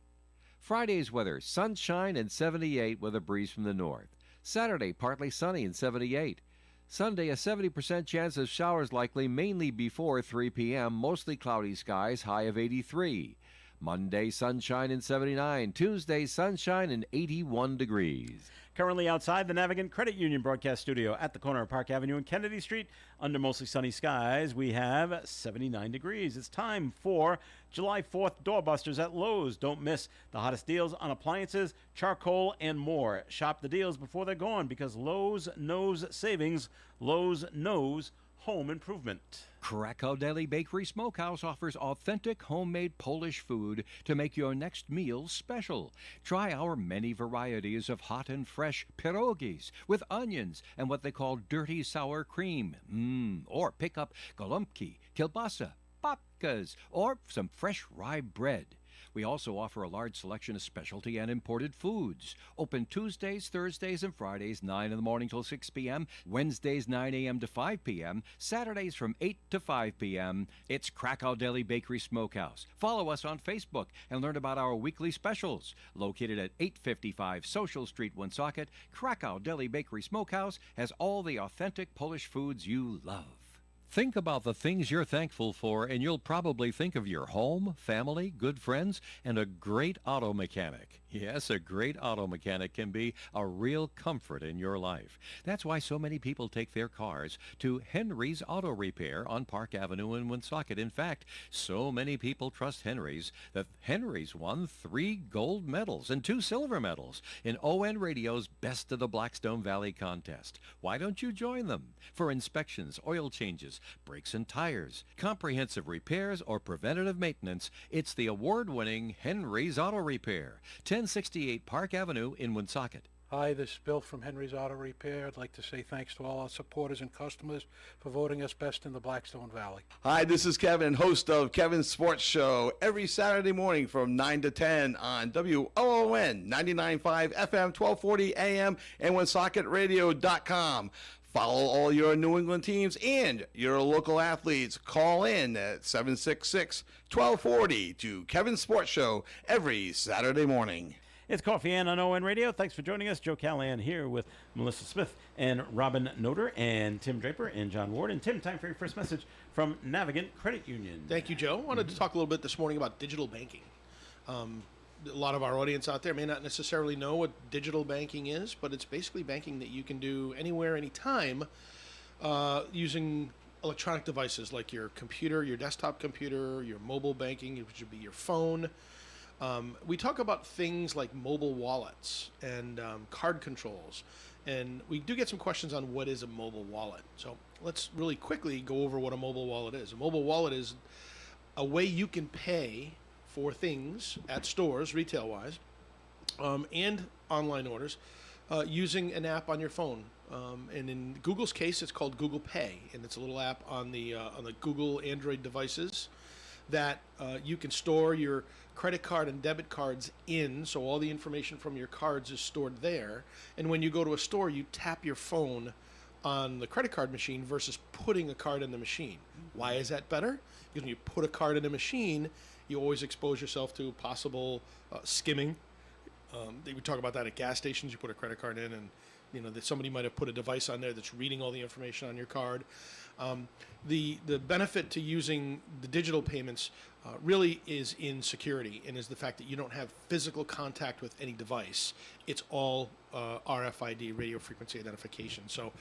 Friday's weather, sunshine and 78 with a breeze from the north. Saturday, partly sunny and 78. Sunday, a 70% chance of showers likely mainly before 3 p.m., mostly cloudy skies, high of 83. Monday, sunshine and 79. Tuesday, sunshine and 81 degrees.
Currently outside the Navigant Credit Union broadcast studio at the corner of Park Avenue and Kennedy Street, under mostly sunny skies, we have 79 degrees. It's time for July 4th doorbusters at Lowe's. Don't miss the hottest deals on appliances, charcoal, and more. Shop the deals before they're gone because Lowe's knows savings. Lowe's knows home improvement.
Krakow Deli Bakery Smokehouse offers authentic homemade Polish food to make your next meal special. Try our many varieties of hot and fresh pierogies with onions and what they call dirty sour cream. Or pick up golubki, kielbasa, babkas, or some fresh rye bread. We also offer a large selection of specialty and imported foods. Open Tuesdays, Thursdays, and Fridays, 9 in the morning till 6 p.m., Wednesdays, 9 a.m. to 5 p.m., Saturdays from 8 to 5 p.m. It's Krakow Deli Bakery Smokehouse. Follow us on Facebook and learn about our weekly specials. Located at 855 Social Street, Woonsocket, Krakow Deli Bakery Smokehouse has all the authentic Polish foods you love. Think about the things you're thankful for, and you'll probably think of your home, family, good friends, and a great auto mechanic. Yes, a great auto mechanic can be a real comfort in your life. That's why so many people take their cars to Henry's Auto Repair on Park Avenue in Woonsocket. In fact, so many people trust Henry's that Henry's won 3 gold medals and 2 silver medals in ON Radio's Best of the Blackstone Valley contest. Why don't you join them? For inspections, oil changes, brakes and tires, comprehensive repairs, or preventative maintenance, it's the award-winning Henry's Auto Repair, 1068 Park Avenue in Woonsocket.
Hi, this is Bill from Henry's Auto Repair. I'd like to say thanks to all our supporters and customers for voting us best in the Blackstone Valley.
Hi, this is Kevin, host of Kevin's Sports Show, every Saturday morning from 9 to 10 on WOON 99.5 FM, 1240 AM, and WoonsocketRadio.com. Follow all your New England teams and your local athletes. Call in at 766-1240 to Kevin's Sports Show every Saturday morning.
It's Coffee and on ON Radio. Thanks for joining us. Joe Callahan here with Melissa Smith and Robin Noter and Tim Draper and John Ward. And Tim, time for your first message from Navigant Credit Union.
Thank you, Joe. I wanted to talk a little bit this morning about digital banking. A lot of our audience out there may not necessarily know what digital banking is, but it's basically banking that you can do anywhere, anytime, using electronic devices like your computer, your desktop computer, your mobile banking, which would be your phone. We talk about things like mobile wallets and card controls, and we do get some questions on what is a mobile wallet. So let's really quickly go over what a mobile wallet is. A mobile wallet is a way you can pay for things at stores, retail-wise, and online orders, using an app on your phone. And in Google's case, it's called Google Pay, and it's a little app on the Google Android devices that you can store your credit card and debit cards in, so all the information from your cards is stored there. And when you go to a store, you tap your phone on the credit card machine versus putting a card in the machine. Why is that better? Because when you put a card in a machine, you always expose yourself to possible skimming. They would talk about that at gas stations. You put a credit card in, and that somebody might have put a device on there that's reading all the information on your card. The benefit to using the digital payments really is in security, and is the fact that you don't have physical contact with any device. It's all RFID, radio frequency identification. So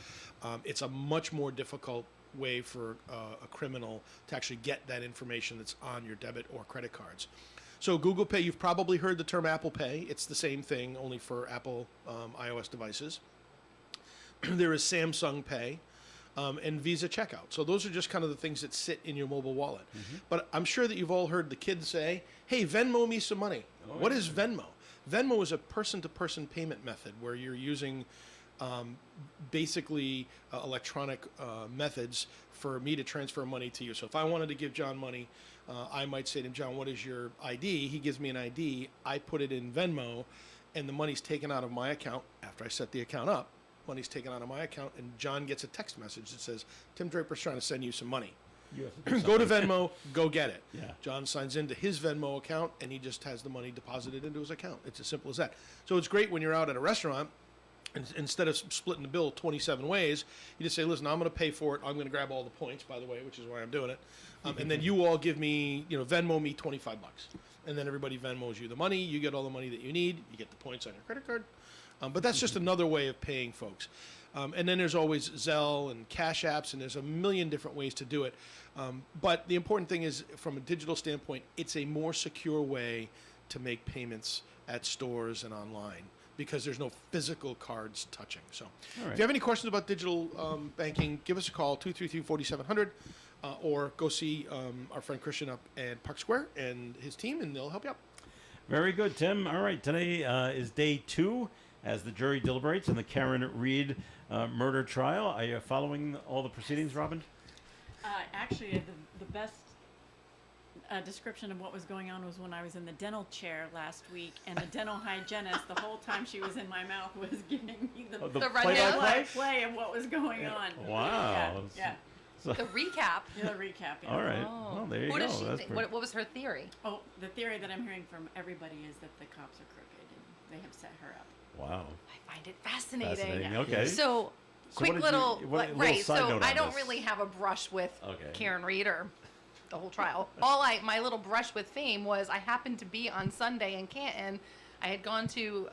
it's a much more difficult way for a criminal to actually get that information that's on your debit or credit cards. So Google Pay, you've probably heard the term Apple Pay. It's the same thing, only for Apple iOS devices. There is Samsung Pay. And Visa Checkout. So those are just kind of the things that sit in your mobile wallet. But I'm sure that you've all heard the kids say, hey, Venmo me some money. What is Venmo? Venmo is a person-to-person payment method where you're using basically electronic methods for me to transfer money to you. So if I wanted to give John money, I might say to him, John, what is your ID? He gives me an ID. I put it in Venmo, and the money's taken out of my account after I set the account up. Money's taken out of my account, and John gets a text message that says, Tim Draper's trying to send you some money. Go to Venmo, go get it.
Yeah.
John signs into his Venmo account, and he just has the money deposited into his account. It's as simple as that. So it's great when you're out at a restaurant, and instead of splitting the bill 27 ways, you just say, listen, I'm going to pay for it. I'm going to grab all the points, by the way, which is why I'm doing it. And then you all give me, Venmo me $25. And then everybody Venmos you the money. You get all the money that you need. You get the points on your credit card. But that's just another way of paying folks. And then there's always Zelle and Cash Apps, and there's a million different ways to do it. But the important thing is, from a digital standpoint, it's a more secure way to make payments at stores and online because there's no physical cards touching. So if you have any questions about digital banking, give us a call, 233-4700, or go see our friend Christian up at Park Square and his team, and they'll help you out.
Very good, Tim. All right, today is day 2 as the jury deliberates in the Karen Reed murder trial. Are you following all the proceedings, Robin?
Actually, the best description of what was going on was when I was in the dental chair last week, and the dental hygienist, the whole time she was in my mouth, was giving me the play of what was going on.
Wow.
Yeah.
So,
The recap.
The recap. Yeah.
all right.
Oh.
Well, there you
What
go.
does she
That's
think?
pretty-
What was her theory?
Oh, the theory that I'm hearing from everybody is that the cops are crooked and they have set her up.
Wow.
I find it fascinating.
Fascinating. Okay.
So,
what
quick
did
little,
you- what- little
right?
side
So
note
I
on
don't
this.
really have a brush with
Okay.
Karen Reed or the whole trial. My little brush with fame was I happened to be on Sunday in Canton. I had gone to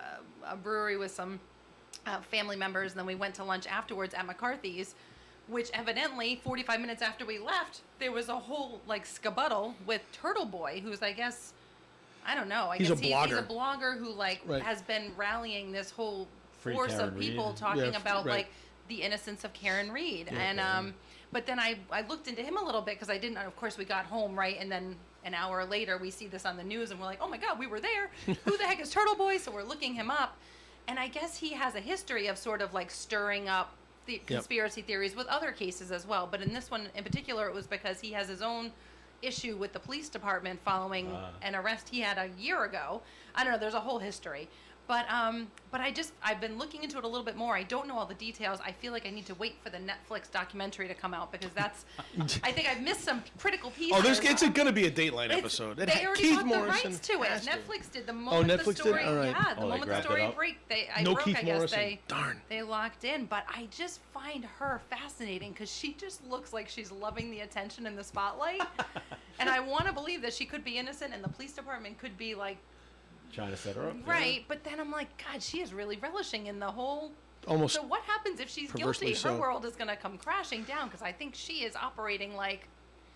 a brewery with some family members, and then we went to lunch afterwards at McCarthy's, which evidently 45 minutes after we left, there was a whole skebuddle with Turtle Boy, who's I guess, I don't know.
He's
guess
a
he's a
blogger.
blogger who
Right.
has been rallying this whole
Free
force
Karen
of people
Reed.
talking
Yeah,
about
right.
the innocence of Karen Reed.
Yeah.
And but then I looked into him a little bit because I didn't. Of course, we got home right, and then an hour later we see this on the news, and we're like, oh my God, we were there. Who the heck is Turtle Boy? So we're looking him up, and I guess he has a history of sort of stirring up the conspiracy theories with other cases as well. But in this one in particular, it was because he has his own issue with the police department following an arrest he had a year ago. I don't know. There's a whole history. But I've been looking into it a little bit more. I don't know all the details. I feel like I need to wait for the Netflix documentary to come out because I think I've missed some critical pieces.
Oh, it's going to be a Dateline episode. It
They
had
already
Keith
got
Morrison
the rights to it.
has to.
Netflix did the moment the
Netflix did?
story.
All right.
Yeah, the
Oh, they
moment the
grabbed it
story
up?
No
broke.
Keith
I guess
Morrison. Darn.
they locked in. But I just find her fascinating because she just looks like she's loving the attention and the spotlight. And I want to believe that she could be innocent, and the police department could be like.
Trying to set her up.
Right, but then I'm like, God, she is really relishing in the whole.
Almost
So what happens if she's
perversely
guilty? Her
so.
world is going to come crashing down because I think she is operating like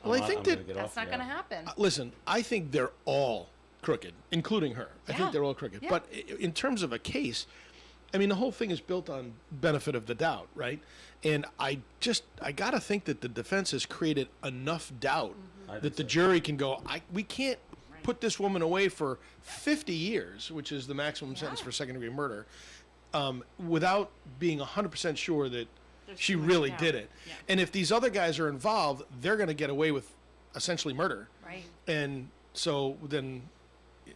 Well, I think
I'm gonna
that-
get
that's
off,
not
yeah.
going to happen.
Listen, I think they're all crooked, including her. I
Yeah.
think they're all crooked.
Yeah.
But in terms of a case, I mean, the whole thing is built on benefit of the doubt, right? And I got to think that the defense has created enough doubt
I
that
think
the
so.
jury can go, we can't put this woman away for 50 years, which is the maximum sentence
Yeah.
for second-degree murder, without being 100% sure that
There's
she
too much
really
doubt.
did it.
Yeah.
And if these other guys are involved, they're going to get away with essentially murder.
Right.
And so then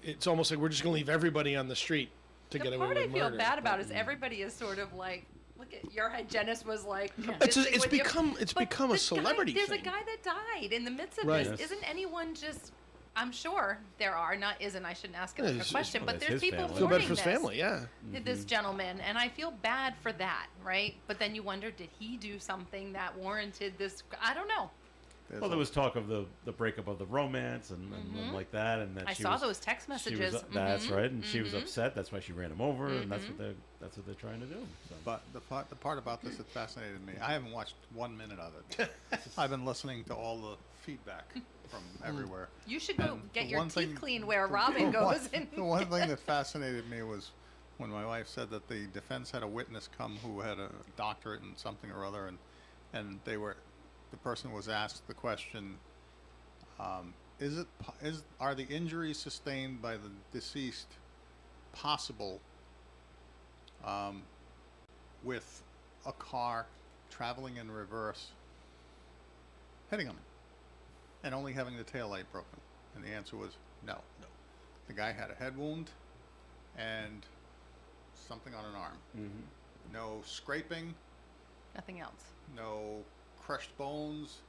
it's almost like we're just going to leave everybody on the street to
The
get away
part
with
I feel
murder.
bad about is everybody is sort of like, look at your hygienist was like.
It's
convincing with you.
it's
But
become a
this guy-
celebrity
There's
thing.
a guy that died in the midst of
Right.
this.
Yes.
Isn't anyone just? I'm sure there are. Not isn't. I shouldn't ask him
Yeah,
a
it's-
question.
well,
But
that's
there's
his
people
family.
Feel bad
mourning
for his
this.
family, yeah.
This gentleman, and I feel bad for that, right? But then you wonder, did he do something that warranted this? I don't know.
Well, there was talk of the breakup of the romance and like that, and that
I
she
saw
was,
those text
she
messages.
was, that's
Mhm.
right, and she was upset. That's why she ran him over, and that's
Mm-hmm.
what they're trying to do. So.
But the part about this that fascinated me, I haven't watched 1 minute of it. I've been listening to all the feedback from everywhere.
You should go
And
get
the
your
one
teeth
thing-
cleaned where
the
Robin
one-
goes. And
The one thing that fascinated me was when my wife said that the defense had a witness come who had a doctorate in something or other, and the person was asked the question, are the injuries sustained by the deceased possible with a car traveling in reverse hitting them and only having the taillight broken? And the answer was no. The guy had a head wound and something on an arm. No scraping,
nothing else.
no crushed bones,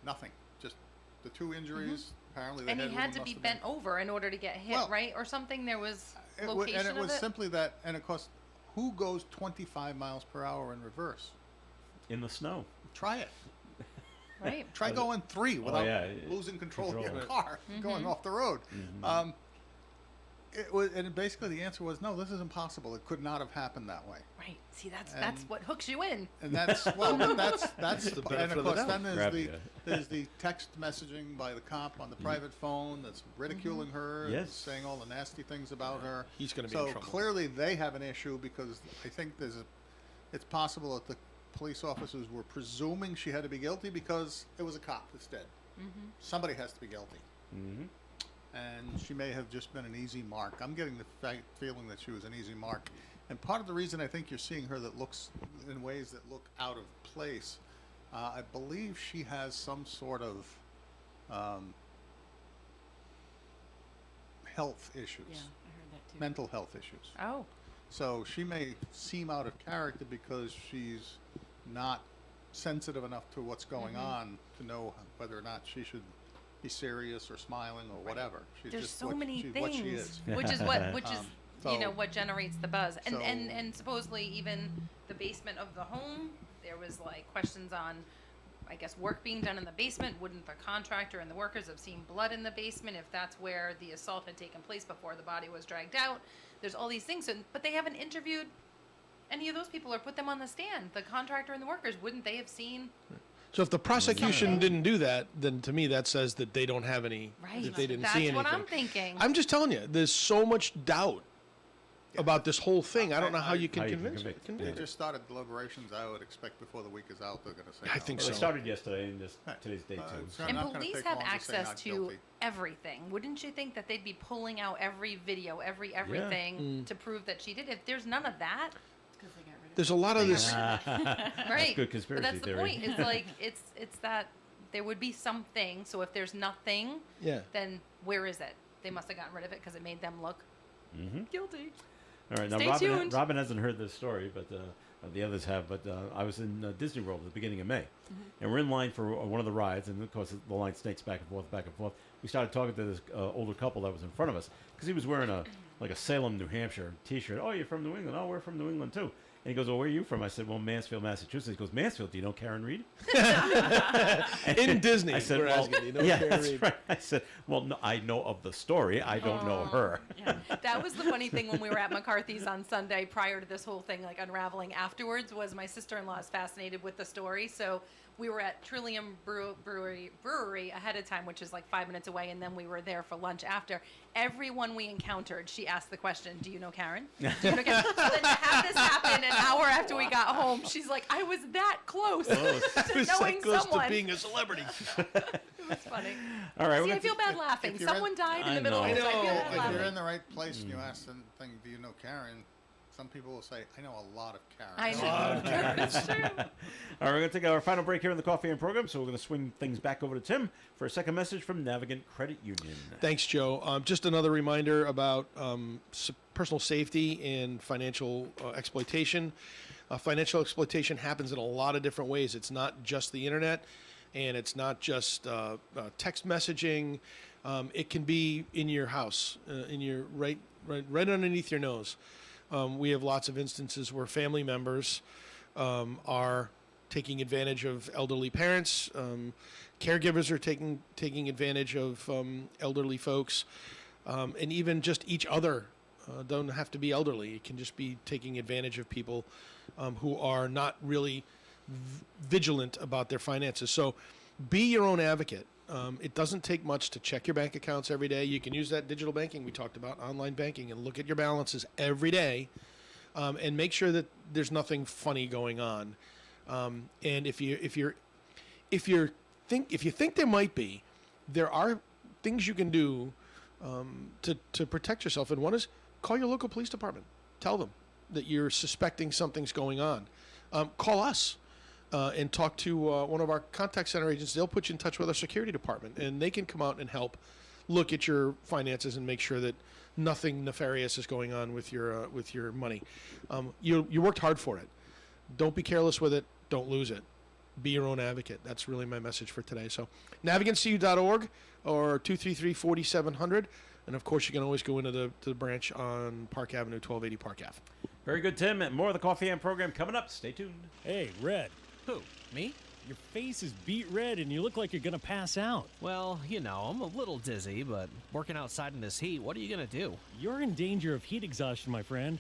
nothing. Just the two injuries. Apparently, the
And he
head
had
wound
to
must
be
have
been
been-
over in order to get hit,
Well,
right? Or something. There was
It wa-
location
and it
of
was
it.
simply that, and of course, who goes 25 miles per hour in reverse?
In the snow.
Try it.
Right.
Try going 3 without
yeah,
losing control of your
control.
car,
Mm-hmm.
going off the road. It was, and basically the answer was no. This is impossible. It could not have happened that way.
Right. See, that's
And-
what hooks you in.
And that's well, that's
the
and
benefit
of
of the
course
doubt.
then there's
Grab
the
you.
there's the text messaging by the cop on the private phone that's ridiculing her, and
Yes.
saying all the nasty things about her.
He's gonna be
so
in trouble.
clearly they have an issue because I think it's possible that the police officers were presuming she had to be guilty because it was a cop that's dead. Somebody has to be guilty. And she may have just been an easy mark. I'm getting the feeling that she was an easy mark. And part of the reason I think you're seeing her that looks in ways that look out of place, I believe she has some sort of health issues,
Yeah, I heard that too.
mental health issues.
Oh.
So she may seem out of character because she's not sensitive enough to what's going on to know whether or not she should be serious or smiling or whatever. She's
There's
just
so
what,
many
she's
things,
what she is.
which is
So-
what generates the buzz, and
so-
and supposedly even the basement of the home. There was like questions on, I guess, work being done in the basement. Wouldn't the contractor and the workers have seen blood in the basement if that's where the assault had taken place before the body was dragged out? There's all these things, but they haven't interviewed any of those people or put them on the stand. The contractor and the workers, wouldn't they have seen?
So if the prosecution
Something.
didn't do that, then to me that says that they don't have any,
Right.
that they didn't
That's
see anything.
what I'm thinking.
I'm just telling you, there's so much doubt about this whole thing. I don't know how you can
How you can
convince
convict.
convince
They
it.
just started deliberations. I would expect before the week is out, they're going to say.
I
no.
think
Well,
so.
they started yesterday, and
Right.
today's day 2.
It's
And
not gonna
police
take
have
long to say
access
not
to
guilty.
everything. Wouldn't you think that they'd be pulling out every video, everything to prove that she did? If there's none of that,
Because they got rid of
There's a lot of this.
right?
good conspiracy
But that's the
theory.
point. It's like it's that there would be something. So if there's nothing,
Yeah.
then where is it? They must have gotten rid of it because it made them look guilty.
All right, now
Stay tuned.
Robin hasn't heard this story, but the others have. But I was in Disney World at the beginning of May, and we're in line for one of the rides, and of course the line snakes back and forth, back and forth. We started talking to this older couple that was in front of us because he was wearing a Salem, New Hampshire T-shirt. Oh, you're from New England? Oh, we're from New England too. And he goes, well, where are you from? I said, well, Mansfield, Massachusetts. He goes, Mansfield, do you know Karen Reed?
In Disney,
I said,
we're
well,
asking, you know
yeah,
Karen
that's
Reed?
right. I said, well, no, I know of the story. I don't know her.
Yeah.
That was the funny thing when we were at McCarthy's on Sunday prior to this whole thing like unraveling afterwards was my sister-in-law is fascinated with the story. So we were at Trillium Brewery ahead of time, which is like 5 minutes away, and then we were there for lunch after. Everyone we encountered, she asked the question, do you know Karen? Do you know Karen? So then to have this happen an hour after we got home, she's like, I was that close to
It was
knowing
that close
someone.
to being a celebrity.
It was funny.
All right.
See, I feel bad laughing.
if you're in-
Someone died in
I
the middle of
know.
this. I feel
I know.
bad
If you're
laughing.
in the right place and you ask them, do you know Karen? Some people will say, I know a lot of Karen.
I know. It's true.
All right, we're going to take our final break here in the Coffee and program, so we're going to swing things back over to Tim for a second message from Navigant Credit Union.
Thanks, Joe. Just another reminder about personal safety and financial exploitation. Financial exploitation happens in a lot of different ways. It's not just the internet, and it's not just text messaging. It can be in your house, in your right underneath your nose. We have lots of instances where family members are taking advantage of elderly parents. Caregivers are taking advantage of elderly folks, and even just each other. Don't have to be elderly. It can just be taking advantage of people who are not really vigilant about their finances. So be your own advocate. It doesn't take much to check your bank accounts every day. You can use that digital banking we talked about, online banking, and look at your balances every day, and make sure that there's nothing funny going on. And if you think there might be, there are things you can do to protect yourself. And one is call your local police department. Tell them that you're suspecting something's going on. Call us. And talk to one of our contact center agents. They'll put you in touch with our security department, and they can come out and help look at your finances and make sure that nothing nefarious is going on with your money. You worked hard for it. Don't be careless with it. Don't lose it. Be your own advocate. That's really my message for today. So, navigantcu.org or 233-4700. And, of course, you can always go into the branch on Park Avenue, 1280 Park Ave.
Very good, Tim. And more of the Coffee and program coming up. Stay tuned.
Hey, Red.
Who? Me?
Your face is beat red and you look like you're gonna pass out.
Well, you know, I'm a little dizzy, but working outside in this heat, what are you gonna do?
You're in danger of heat exhaustion, my friend.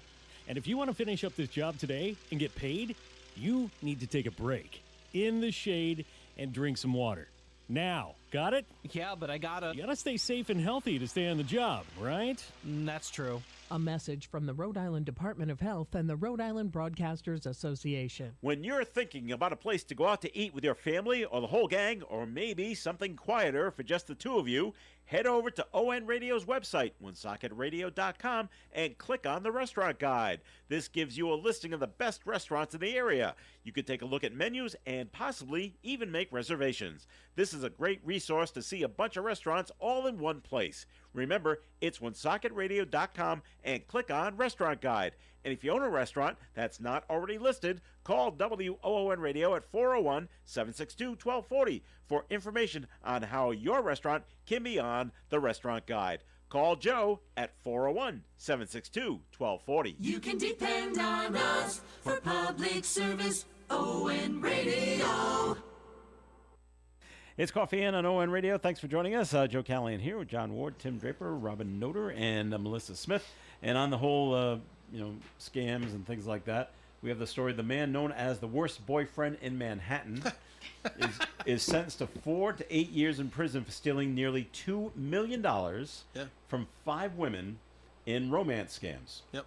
And if you want to finish up this job today and get paid, you need to take a break in the shade and drink some water. Now, got it?
Yeah, but I gotta...
You gotta stay safe and healthy to stay on the job, right?
That's true.
A message from the Rhode Island Department of Health and the Rhode Island Broadcasters Association.
When you're thinking about a place to go out to eat with your family or the whole gang, or maybe something quieter for just the two of you, head over to ON Radio's website, wonsocketradio.com, and click on the restaurant guide. This gives you a listing of the best restaurants in the area. You can take a look at menus and possibly even make reservations. This is a great resource to see a bunch of restaurants all in one place. Remember, it's wonsocketradio.com and click on Restaurant Guide. And if you own a restaurant that's not already listed, call WOON Radio at 401-762-1240 for information on how your restaurant can be on the Restaurant Guide. Call Joe at 401-762-1240.
You can depend on us for public service. ON Radio.
It's Coffee In on ON Radio. Thanks for joining us. Joe Callahan here with John Ward, Tim Draper, Robin Noter, and Melissa Smith. And on the whole, scams and things like that, we have the story: the man known as the worst boyfriend in Manhattan is sentenced to 4 to 8 years in prison for stealing nearly $2 million from 5 women in romance scams.
Yep.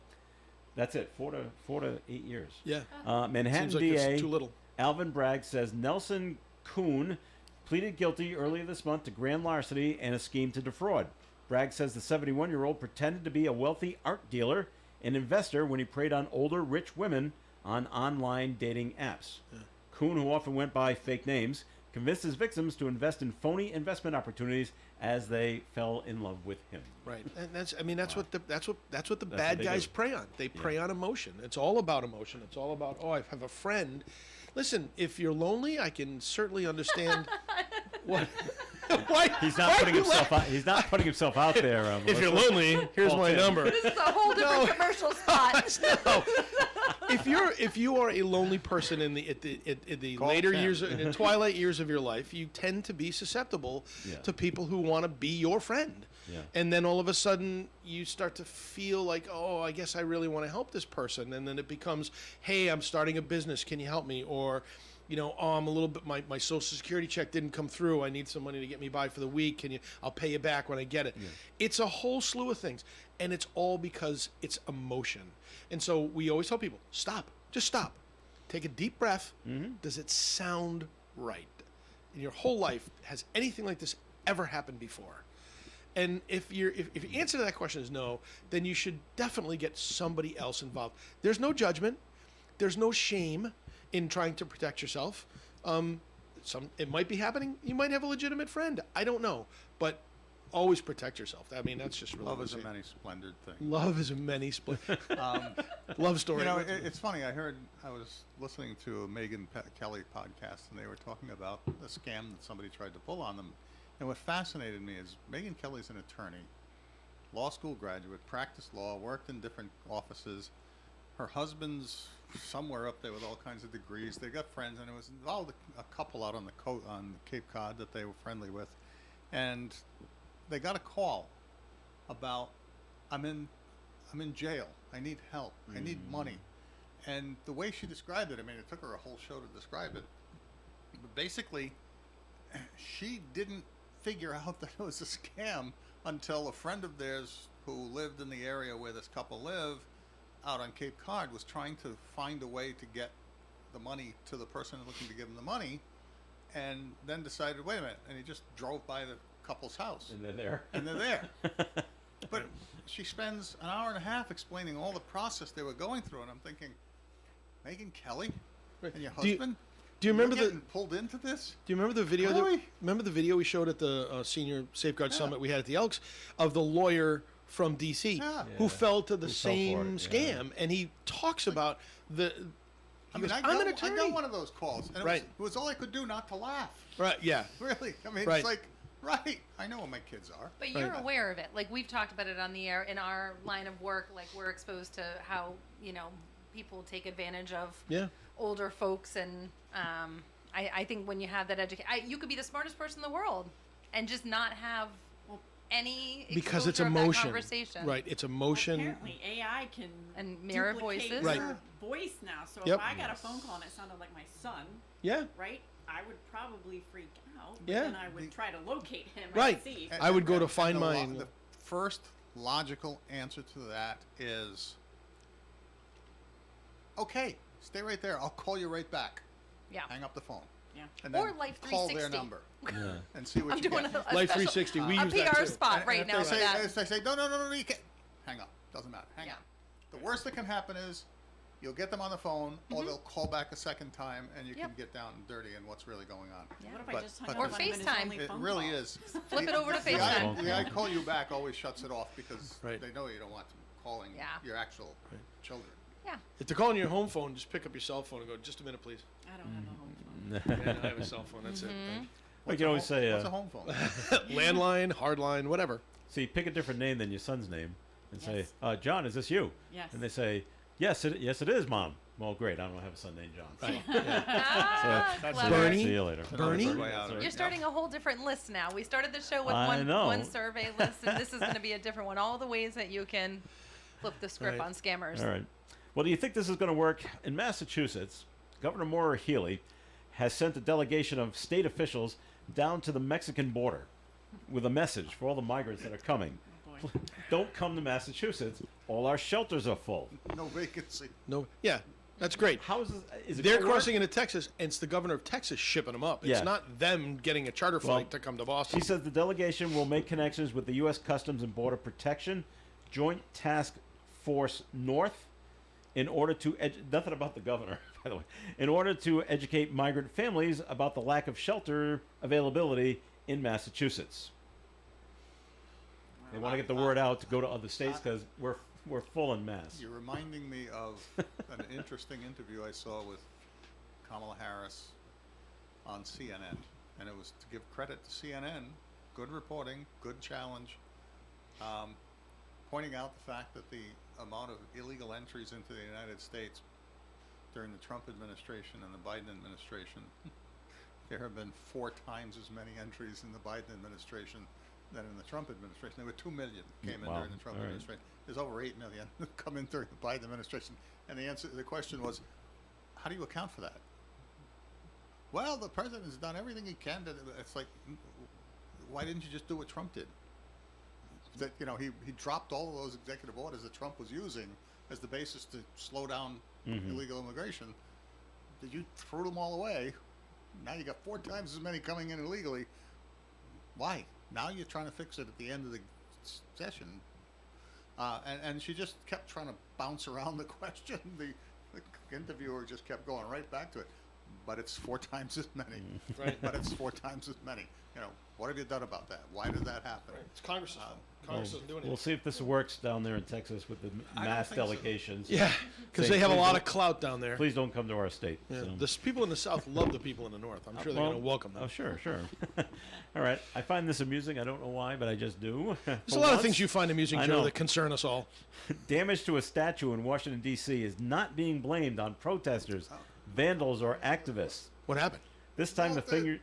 That's it. 4 to 8 years.
Yeah.
Manhattan
Seems like
DA
it's too little.
Alvin Bragg says Nelson Kuhn pleaded guilty earlier this month to grand larceny and a scheme to defraud. Bragg says the 71-year-old pretended to be a wealthy art dealer and investor when he preyed on older, rich women on online dating apps. Yeah. Kuhn, who often went by fake names, convinced his victims to invest in phony investment opportunities as they fell in love with him.
Right, and that's what the
what
bad
they
guys
do.
prey on. They prey on emotion. It's all about emotion. It's all about, oh, I have a friend. Listen, if you're lonely, I can certainly understand what. Why?
He's
why
not
are
putting
you
himself
laughing?
out. He's not putting himself out there.
If you're
Melissa.
lonely, here's
Call
my
Tim.
number.
This is a whole different commercial spot.
No. If you are a lonely person in the
Call
later
Tim.
years, in the twilight years of your life, you tend to be susceptible
Yeah.
to people who want to be your friend.
Yeah.
And then all of a sudden you start to feel like, oh, I guess I really want to help this person. And then it becomes, hey, I'm starting a business. Can you help me? Or, you know, oh, I'm a little bit, my Social Security check didn't come through. I need some money to get me by for the week. I'll pay you back when I get it. It's a whole slew of things. And it's all because it's emotion. And so we always tell people, stop, just stop. Take a deep breath. Does it sound right? In your whole life, has anything like this ever happened before? And if your answer to that question is no, then you should definitely get somebody else involved. There's no judgment. There's no shame in trying to protect yourself. It might be happening. You might have a legitimate friend. I don't know. But always protect yourself. I mean, that's just really
Love is a
insane.
many splendid thing.
Love is a many split. Love story.
You know, it's funny. I was listening to a Megyn Kelly podcast, and they were talking about a scam that somebody tried to pull on them. And what fascinated me is Megyn Kelly's an attorney, law school graduate, practiced law, worked in different offices. Her husband's somewhere up there with all kinds of degrees. They got friends, and it was involved a couple out on on Cape Cod that they were friendly with, and they got a call about, I'm in jail. I need help. I need money. And the way she described it, I mean, it took her a whole show to describe it. But basically, she didn't figure out that it was a scam until a friend of theirs who lived in the area where this couple live out on Cape Cod was trying to find a way to get the money to the person looking to give him the money, and then decided, wait a minute, and he just drove by the couple's house.
And they're there.
And they're there. But she spends an hour and a half explaining all the process they were going through, and I'm thinking, Megyn Kelly and your
Do you-
husband?
Do you remember
You're
the?
getting pulled into this?
Do you remember the video?
Really?
Remember the video we showed at the Senior Safeguard Summit we had at the Elks of the lawyer from D.C.
Yeah.
who fell to the
Who fell for
same
it,
scam, and he talks about the.
I mean, I
I'm an
got
attorney.
one of those calls, and
Right.
it was all I could do not to laugh.
Right? Yeah.
Really? I mean,
Right.
it's like, right, I know what my kids are.
But you're
Right.
aware of it. Like we've talked about it on the air in our line of work. Like we're exposed to how people take advantage of
Yeah.
older folks, and I think when you have that education, you could be the smartest person in the world and just not have any
Because it's
exposure of that
emotion.
conversation.
Right. It's emotion.
Apparently, AI can
And mirror
duplicate
voices.
Right.
your voice now. So
Yep.
if I got a phone call and it sounded like my son,
Yeah.
right, I would probably freak out. But
Yeah.
then I would try to locate him.
Right.
And see.
I would go to
And
find
the
mine.
The first logical answer to that is, okay, stay right there. I'll call you right back.
Yeah.
Hang up the phone.
Yeah.
And
Or
then
Life
call their
360.
number
Yeah.
and see what
I'm
you
doing
get.
a
Life
special-
360. We
a
use that
PR
too.
spot
And
right
if
now
they
for
say,
that.
if they say, no, you can't. Hang up. Doesn't matter. Hang
Yeah.
up. The worst that can happen is you'll get them on the phone, or they'll call back a second time, and you can
Yep.
get down and dirty in what's really going on.
What if I
But-
just hung
but
up
Or
on him and his
FaceTime.
only
It
phone
really
call?
is.
Flip it over to
The
FaceTime.
I call you back always shuts it off because
Right.
they know you don't want them calling
Yeah.
your actual children.
Yeah.
If they're calling your home phone, just pick up your cell phone and go, just a minute, please.
I don't have a home phone.
Man, I have a cell phone. That's
Mm-hmm.
it.
We can always say,
What's a home phone?
Landline, hardline, whatever.
see, pick a different name than your son's name, and
Yes.
say, John, is this you?
Yes.
And they say, yes, it is, Mom. Well, great. I don't have a son named John.
Ah,
So,
clever.
Bernie?
See you later.
Bernie?
Way out of
That's
it.
You're starting a whole different list now. We started the show with
I know.
one survey list, and this is going to be a different one. All the ways that you can flip the script
Right.
on scammers.
All right. Well, do you think this is going to work? In Massachusetts, Governor Maura Healey has sent a delegation of state officials down to the Mexican border with a message for all the migrants that are coming.
Boy.
Don't come to Massachusetts. All our shelters are full.
No vacancy.
No. Yeah. That's great.
How is this? Is it
They're
gonna work?
crossing into Texas, and it's the governor of Texas shipping them up. It's
Yeah.
not them getting a charter flight to come to Boston.
She says the delegation will make connections with the U.S. Customs and Border Protection, Joint Task Force North, in order to nothing about the governor, by the way. In order to educate migrant families about the lack of shelter availability in Massachusetts. They want to get the word out to go to other states because we're full in Mass.
You're reminding me of an interesting interview I saw with Kamala Harris on CNN, and it was to give credit to CNN, good reporting, good challenge, pointing out the fact that the amount of illegal entries into the United States during the Trump administration and the Biden administration, there have been 4 times as many entries in the Biden administration than in the Trump administration. There were 2 million came in during the Trump administration. There's over 8 million come in during the Biden administration. And the question was, how do you account for that? Well, the president has done everything he can to. It's like, why didn't you just do what Trump did? That he dropped all of those executive orders that Trump was using as the basis to slow down illegal immigration. Did you throw them all away? Now you got 4 times as many coming in illegally. Why? Now you're trying to fix it at the end of the session. And she just kept trying to bounce around the question. The interviewer just kept going right back to it. But it's 4 times as many.
Right.
But it's 4 times as many. What have you done about that? Why did that happen?
It's Congress's fault. Congress doesn't do anything.
We'll see if this works down there in Texas with the mass delegations.
Yeah, because they have a lot of clout down there.
Please don't come to our state.
Yeah,
So.
the people in the South love the people in the North. I'm sure they're going to welcome them.
Oh, sure. All right. I find this amusing. I don't know why, but I just do.
There's a lot of things you find amusing,
I
Joe,
know.
that concern us all.
Damage to a statue in Washington, D.C. is not being blamed on protesters, vandals, or activists.
What happened?
This time the finger...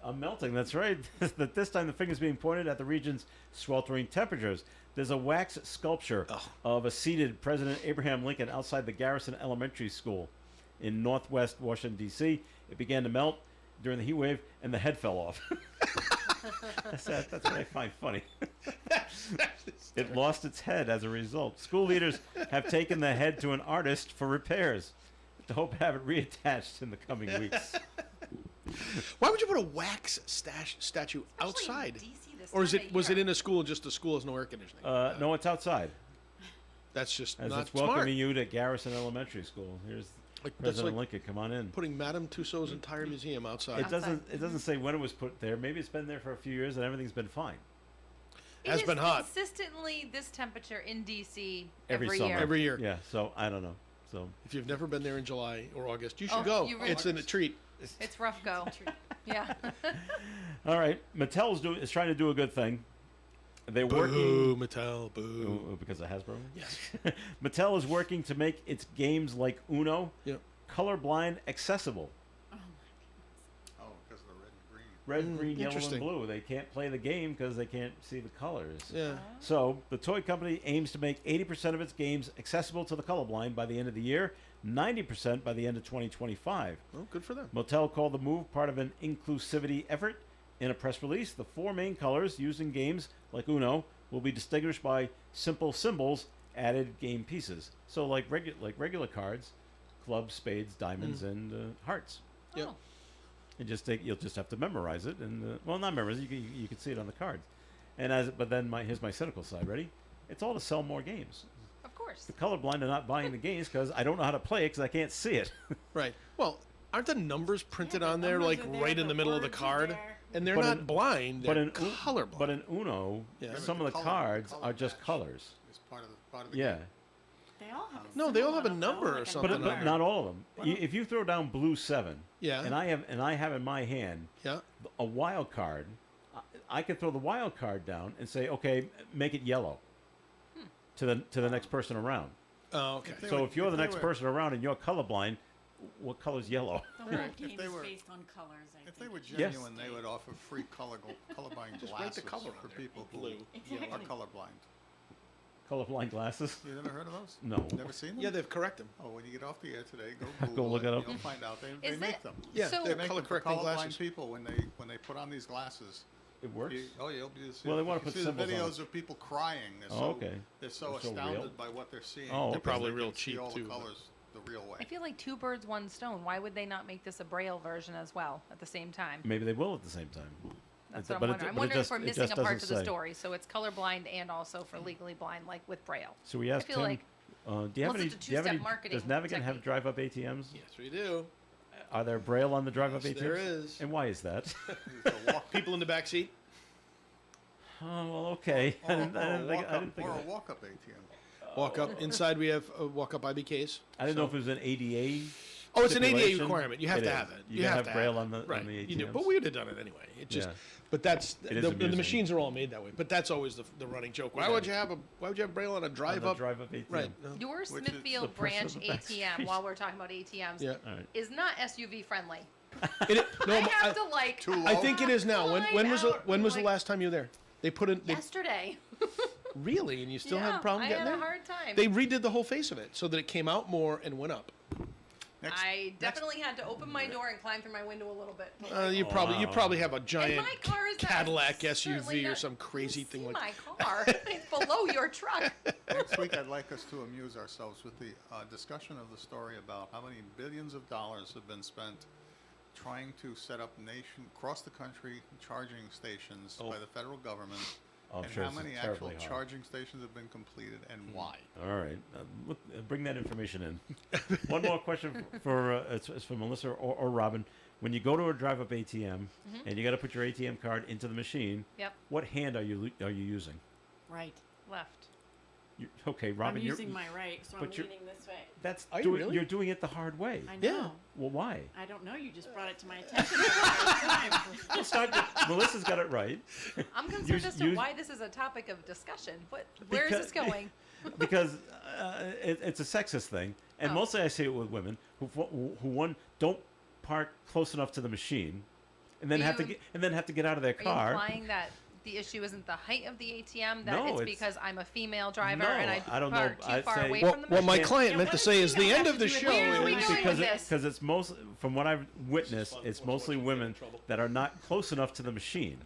I'm melting, that's right. That this time the finger's being pointed at the region's sweltering temperatures. There's a wax sculpture of a seated President Abraham Lincoln outside the Garrison Elementary School in northwest Washington, D.C. It began to melt during the heat wave, and the head fell off. That's what I find funny. It lost its head as a result. School leaders have taken the head to an artist for repairs to hope to have it reattached in the coming weeks.
Why would you put a wax statue outside? Or was it in a school? Just the school has no air conditioning.
No, it's outside.
That's just
As
not
it's welcoming
smart.
you to Garrison Elementary School. Here's President Lincoln. Come on in.
Putting Madame Tussauds entire museum outside.
It doesn't say when it was put there. Maybe it's been there for a few years and everything's been fine.
Has been hot.
Consistently this temperature in DC
Every
year.
summer.
Every year.
Yeah. So I don't know. So
if you've never been there in July or August, you should
Oh,
go.
you really
It's a treat.
It's rough go. Yeah.
all right. Mattel is trying to do a good thing. They're
Boo,
working.
Mattel, boo.
Oh, because of Hasbro?
Yes.
Mattel is working to make its games like Uno colorblind accessible.
Oh, because of the red and green.
Red, green, yellow, and
interesting.
blue. They can't play the game because they can't see the colors.
Yeah.
So the toy company aims to make 80% of its games accessible to the colorblind by the end of the year, 90% by the end of 2025.
Well, good for them.
Mattel called the move part of an inclusivity effort. In a press release, the 4 main colors used in games like Uno will be distinguished by simple symbols added game pieces. So like regular cards, clubs, spades, diamonds, and hearts.
Yep.
Oh.
And you'll just have to memorize it, and well, not memorize it. You can see it on the cards. And but then here's my cynical side. Ready? It's all to sell more games.
Of course.
The colorblind are not buying the games because I don't know how to play it because I can't see it.
Right. Well, aren't the numbers printed
the
on there
numbers
like
are there,
right in the
the
middle of the
words are
card?
there.
And they're
But
not
in-
blind. They're
but in
colorblind.
But in Uno,
Yeah.
some of the
color-
cards
color
are just
match.
colors.
It's part of the
Yeah.
game.
They all have a
No, they all
symbol
have a
on them,
number
though,
or
like a
something
But,
on
but
there.
not all of them. If you throw down blue 7,
Yeah.
and I have in my hand
Yeah.
a wild card, I can throw the wild card down and say, okay, make it yellow to the next person around.
Oh, okay.
They
So
would-
if you're the
they
next
were-
person around and you're colorblind, what color's yellow?
The whole
Right.
game
If they
is
were-
based on colors, I
If
think.
they were
Yes.
genuine, they would offer free colorblind
Just write the
glasses
color
for
on there.
people who
Blue.
Exactly.
are colorblind.
Colorblind glasses?
You never heard of those?
No.
Never seen them?
Yeah, they've corrected them.
Oh, when you get off the air today, go
Go
Google
look it up.
You'll find out they
Is
make
it-
them.
Yeah,
So-
they're
They make
color
them for
correcting
colorblind
glasses.
people when they put on these glasses.
It works?
You'll be able to see.
Well, they wanna
you
put
see the
symbols on
videos
it.
of people crying. They're
Oh,
so,
okay.
They're so
They're so
astounded
real?
by what they're seeing.
Oh,
They're
okay.
probably
they
real
can see
cheap,
all
too,
the
but-
colors the real way.
I feel like 2 birds, 1 stone. Why would they not make this a braille version as well at the same time?
Maybe they will at the same time.
That's
But
what I'm
it-
wondering. I'm
but it
wondering
just-
if we're
it
missing
just
a part
doesn't
to the
say.
story. So it's colorblind and also for legally blind, like with Braille.
So we asked
I feel
Tim,
like
do you have
Unless
any?
it's a
Do you have any?
two-step marketing
Does Navigant have
technique.
drive-up ATMs?
Yes, we do.
Are there Braille on the drive-up
Yes,
ATMs?
there is.
And why is that?
People in the back seat.
Oh well, okay. I didn't think
Or a
of that.
walk-up ATM.
Walk up. Inside we have walk up IBKs.
I didn't know if it was an ADA.
Oh, it's an ADA
stipulation.
requirement. You have to
is.
have it.
You,
have
have
to
Braille
have
on the
it. Right.
on the ATMs.
You do. But we would have done it anyway. It just.
Yeah.
But that's
It is
the
amusing.
machines are all made that way. But that's always the running joke. Why would you have Braille on a drive up?
drive-up ATM.
Right.
Your
the
Smithfield
person
branch
on the back
ATM,
street.
while we're talking about ATMs,
Yeah.
All right.
is not SUV friendly.
No,
I have to like.
Too low?
I think it is now. When was
out
when was
like-
the last time you were there? They put in
Yesterday.
really, and you still
yeah,
have a problem
I
getting
had
there.
a hard time.
They redid the whole face of it so that it came out more and went up.
I definitely had to open my door and climb through my window a little bit.
You probably have a giant
my car is not-
Cadillac
certainly
SUV or
not-
some crazy thing like.
my car. It's below your truck.
Next week, I'd like us to amuse ourselves with the discussion of the story about how many billions of dollars have been spent trying to set up across the country charging stations by the federal government,
Oh, I'm
and
sure
how
it's
many
terribly
actual
hard.
charging stations have been completed and why.
All right, bring that information in. One more question for it's for Melissa or Robin. When you go to a drive-up ATM and you got to put your ATM card into the machine,
Yep.
what hand are you using?
Right.
Left.
Okay, Robin,
I'm
you're
using my right, so I'm
but you're-
leaning this way.
that's
Are you
doing,
really?
you're doing it the hard way.
I know.
Yeah.
Well, why?
I don't know. You just brought it to my attention. for the first time.
Let's start. Melissa's got it right.
I'm concerned
Use-
as to
use-
where is this a topic of discussion? Where is this
Because-
going?
because it's a sexist thing, and
Oh.
mostly I see it with women who one don't park close enough to the machine, and then
Are
have to
you-
get out of their
Are you
car.
implying that the issue isn't the height of the ATM? That
No,
it's
it's-
because I'm a female driver
No,
and
I don't know.
park too
I'd
far
say-
away
What,
from the
what
machine?
my client
Yeah,
meant
what
to
does
say is
female
the end
have
of
to
the
do with
show
Where are we
is
going
because
with this?
because it's most from what I've witnessed, it's
watch
mostly
what's gonna get in
women
trouble.
that are not close enough to the machine.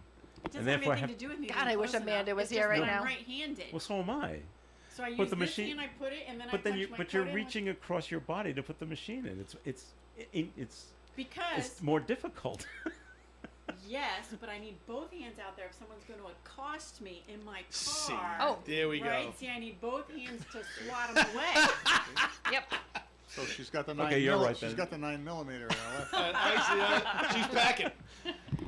It doesn't
And
have
therefore
anything
have-
to do with me.
God,
being
I wish
close
Amanda
enough.
was
It's
here
just
right
that
now.
I'm right-handed.
Well, so am I.
So I use
but the
this
machine-
hand, I put it, and then
But
I
then
punch
you
my
but you're
code in.
reaching across your body to put the machine in. It's
Because
more difficult.
yes, but I need both hands out there if someone's going to accost me in my car.
See,
Oh.
there we
right?
go.
See, I need both hands to swat them away.
Yep.
So she's got the
Okay, you're right
She's
then.
got the 9mm in her left.
I see, she's packing.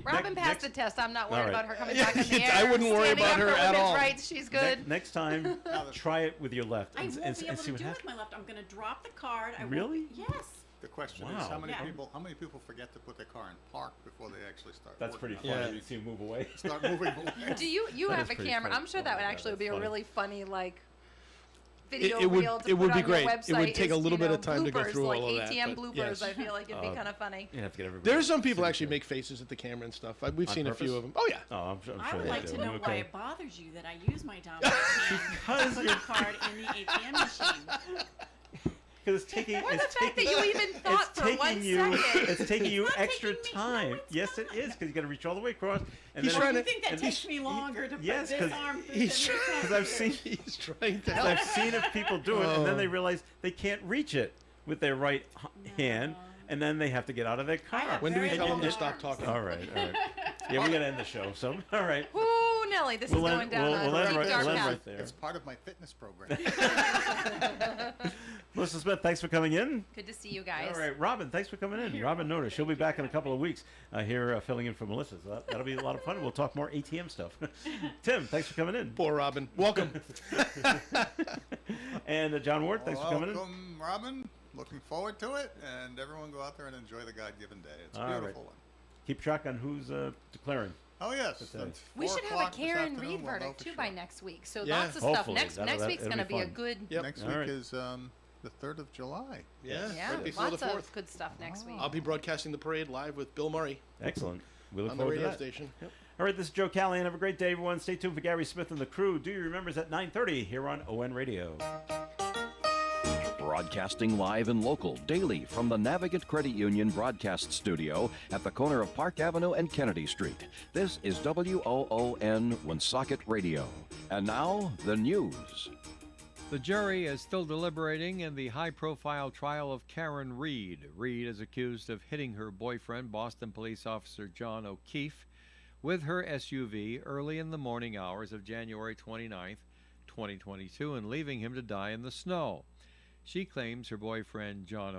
Robin passed
next-
the test. I'm not worried
All right.
about her coming back on the air.
I wouldn't worry
standing
about
up
her
for
at
women's
all.
rights. She's good.
Next time, try it with your left
I
and,
won't
and,
be
and
able
see
to
what
do it
happens.
with my left. I'm going to drop the card. I
Really?
Won't, yes.
The question
Wow.
is, how many
Yeah.
people forget to put their car in park before they actually start?
That's pretty
working
funny.
on it?
You see him move away.
Start moving away.
Do you
That
have
is
a
pretty
camera?
funny.
I'm sure
Oh
that
my
would
God,
actually
that's
be a
funny.
really funny like video
It would-
reel to
it would
put
be
on your
great. It would
website
take a
is,
little
you
bit
know,
of time to go
bloopers,
through
like
all of that,
ATM
but
bloopers.
yes.
I feel like it'd be kind of funny.
You have to get everybody.
There's some people
to
actually
do
make faces at the camera and stuff. We've
On
seen a few
purpose?
of them. Oh yeah.
Oh, I'm sure
I would
they
like
do.
to know why
Okay.
it bothers you that I use my dominant hand
Because
to put
you're-
the card in the ATM machine.
Because it's taking.
Or the
it's
fact that
taking,
you even thought
it's
for
taking
1
you.
second.
It's taking you
not
extra
taking me-
time.
no, it's
Yes, it is. Because you got to reach all the way across. And
He's
then
trying
You
to-
think that
and
takes me longer to put
yes,
this
'cause
arm through
he's
the
Because I've seen.
He's trying to
Because
help.
I've seen if people do it, and then they
Oh.
realize they can't reach it with their right hand, and then they have to get out of their car.
have
When do we
very
tell him
long
to stop
arms.
talking?
All right, all right. Yeah, we got to end the show. So, all right.
Ooh, Nelly, this is going down
we'll
a
end
deep
right,
dark
we'll end
path.
right there.
It's part of my fitness program.
Melissa Smith, thanks for coming in.
Good to see you guys.
All right, Robin, thanks for coming in. Robin Noda, she'll be back in a couple of weeks here filling in for Melissa. So that'll be a lot of fun. We'll talk more ATM stuff. Tim, thanks for coming in.
Poor Robin. Welcome.
And John Ward, thanks for coming in.
Welcome, Robin. Looking forward to it, and everyone go out there and enjoy the God-given day. It's a
All right.
beautiful one.
Keep track on who's declaring.
Oh yes,
Good day.
it's
We
4
should have a
o'clock this
Karen
afternoon,
Reed
we'll know
verdict
for
too
sure.
by next week. So
Yeah.
lots of stuff.
Hopefully.
Next
That'll
week's
be
going to be a
fun.
good.
Yep.
Next
All
week
right.
is the 3rd of July.
Yeah.
Yeah,
Right before
lots
the 4th.
of good stuff next week.
I'll be broadcasting the parade live with Bill Murray
Excellent. We look
on the
forward to
radio
that.
station.
All right, this is Joe Callahan. Have a great day, everyone. Stay tuned for Gary Smith and the crew. Do you remember at 9:30 here on ON Radio.
Broadcasting live and local daily from the Navigant Credit Union broadcast studio at the corner of Park Avenue and Kennedy Street. This is WOON Woonsocket Radio. And now, the news.
The jury is still deliberating in the high-profile trial of Karen Reed. Reed is accused of hitting her boyfriend, Boston police officer John O'Keefe, with her SUV early in the morning hours of January 29th, 2022, and leaving him to die in the snow. She claims her boyfriend, John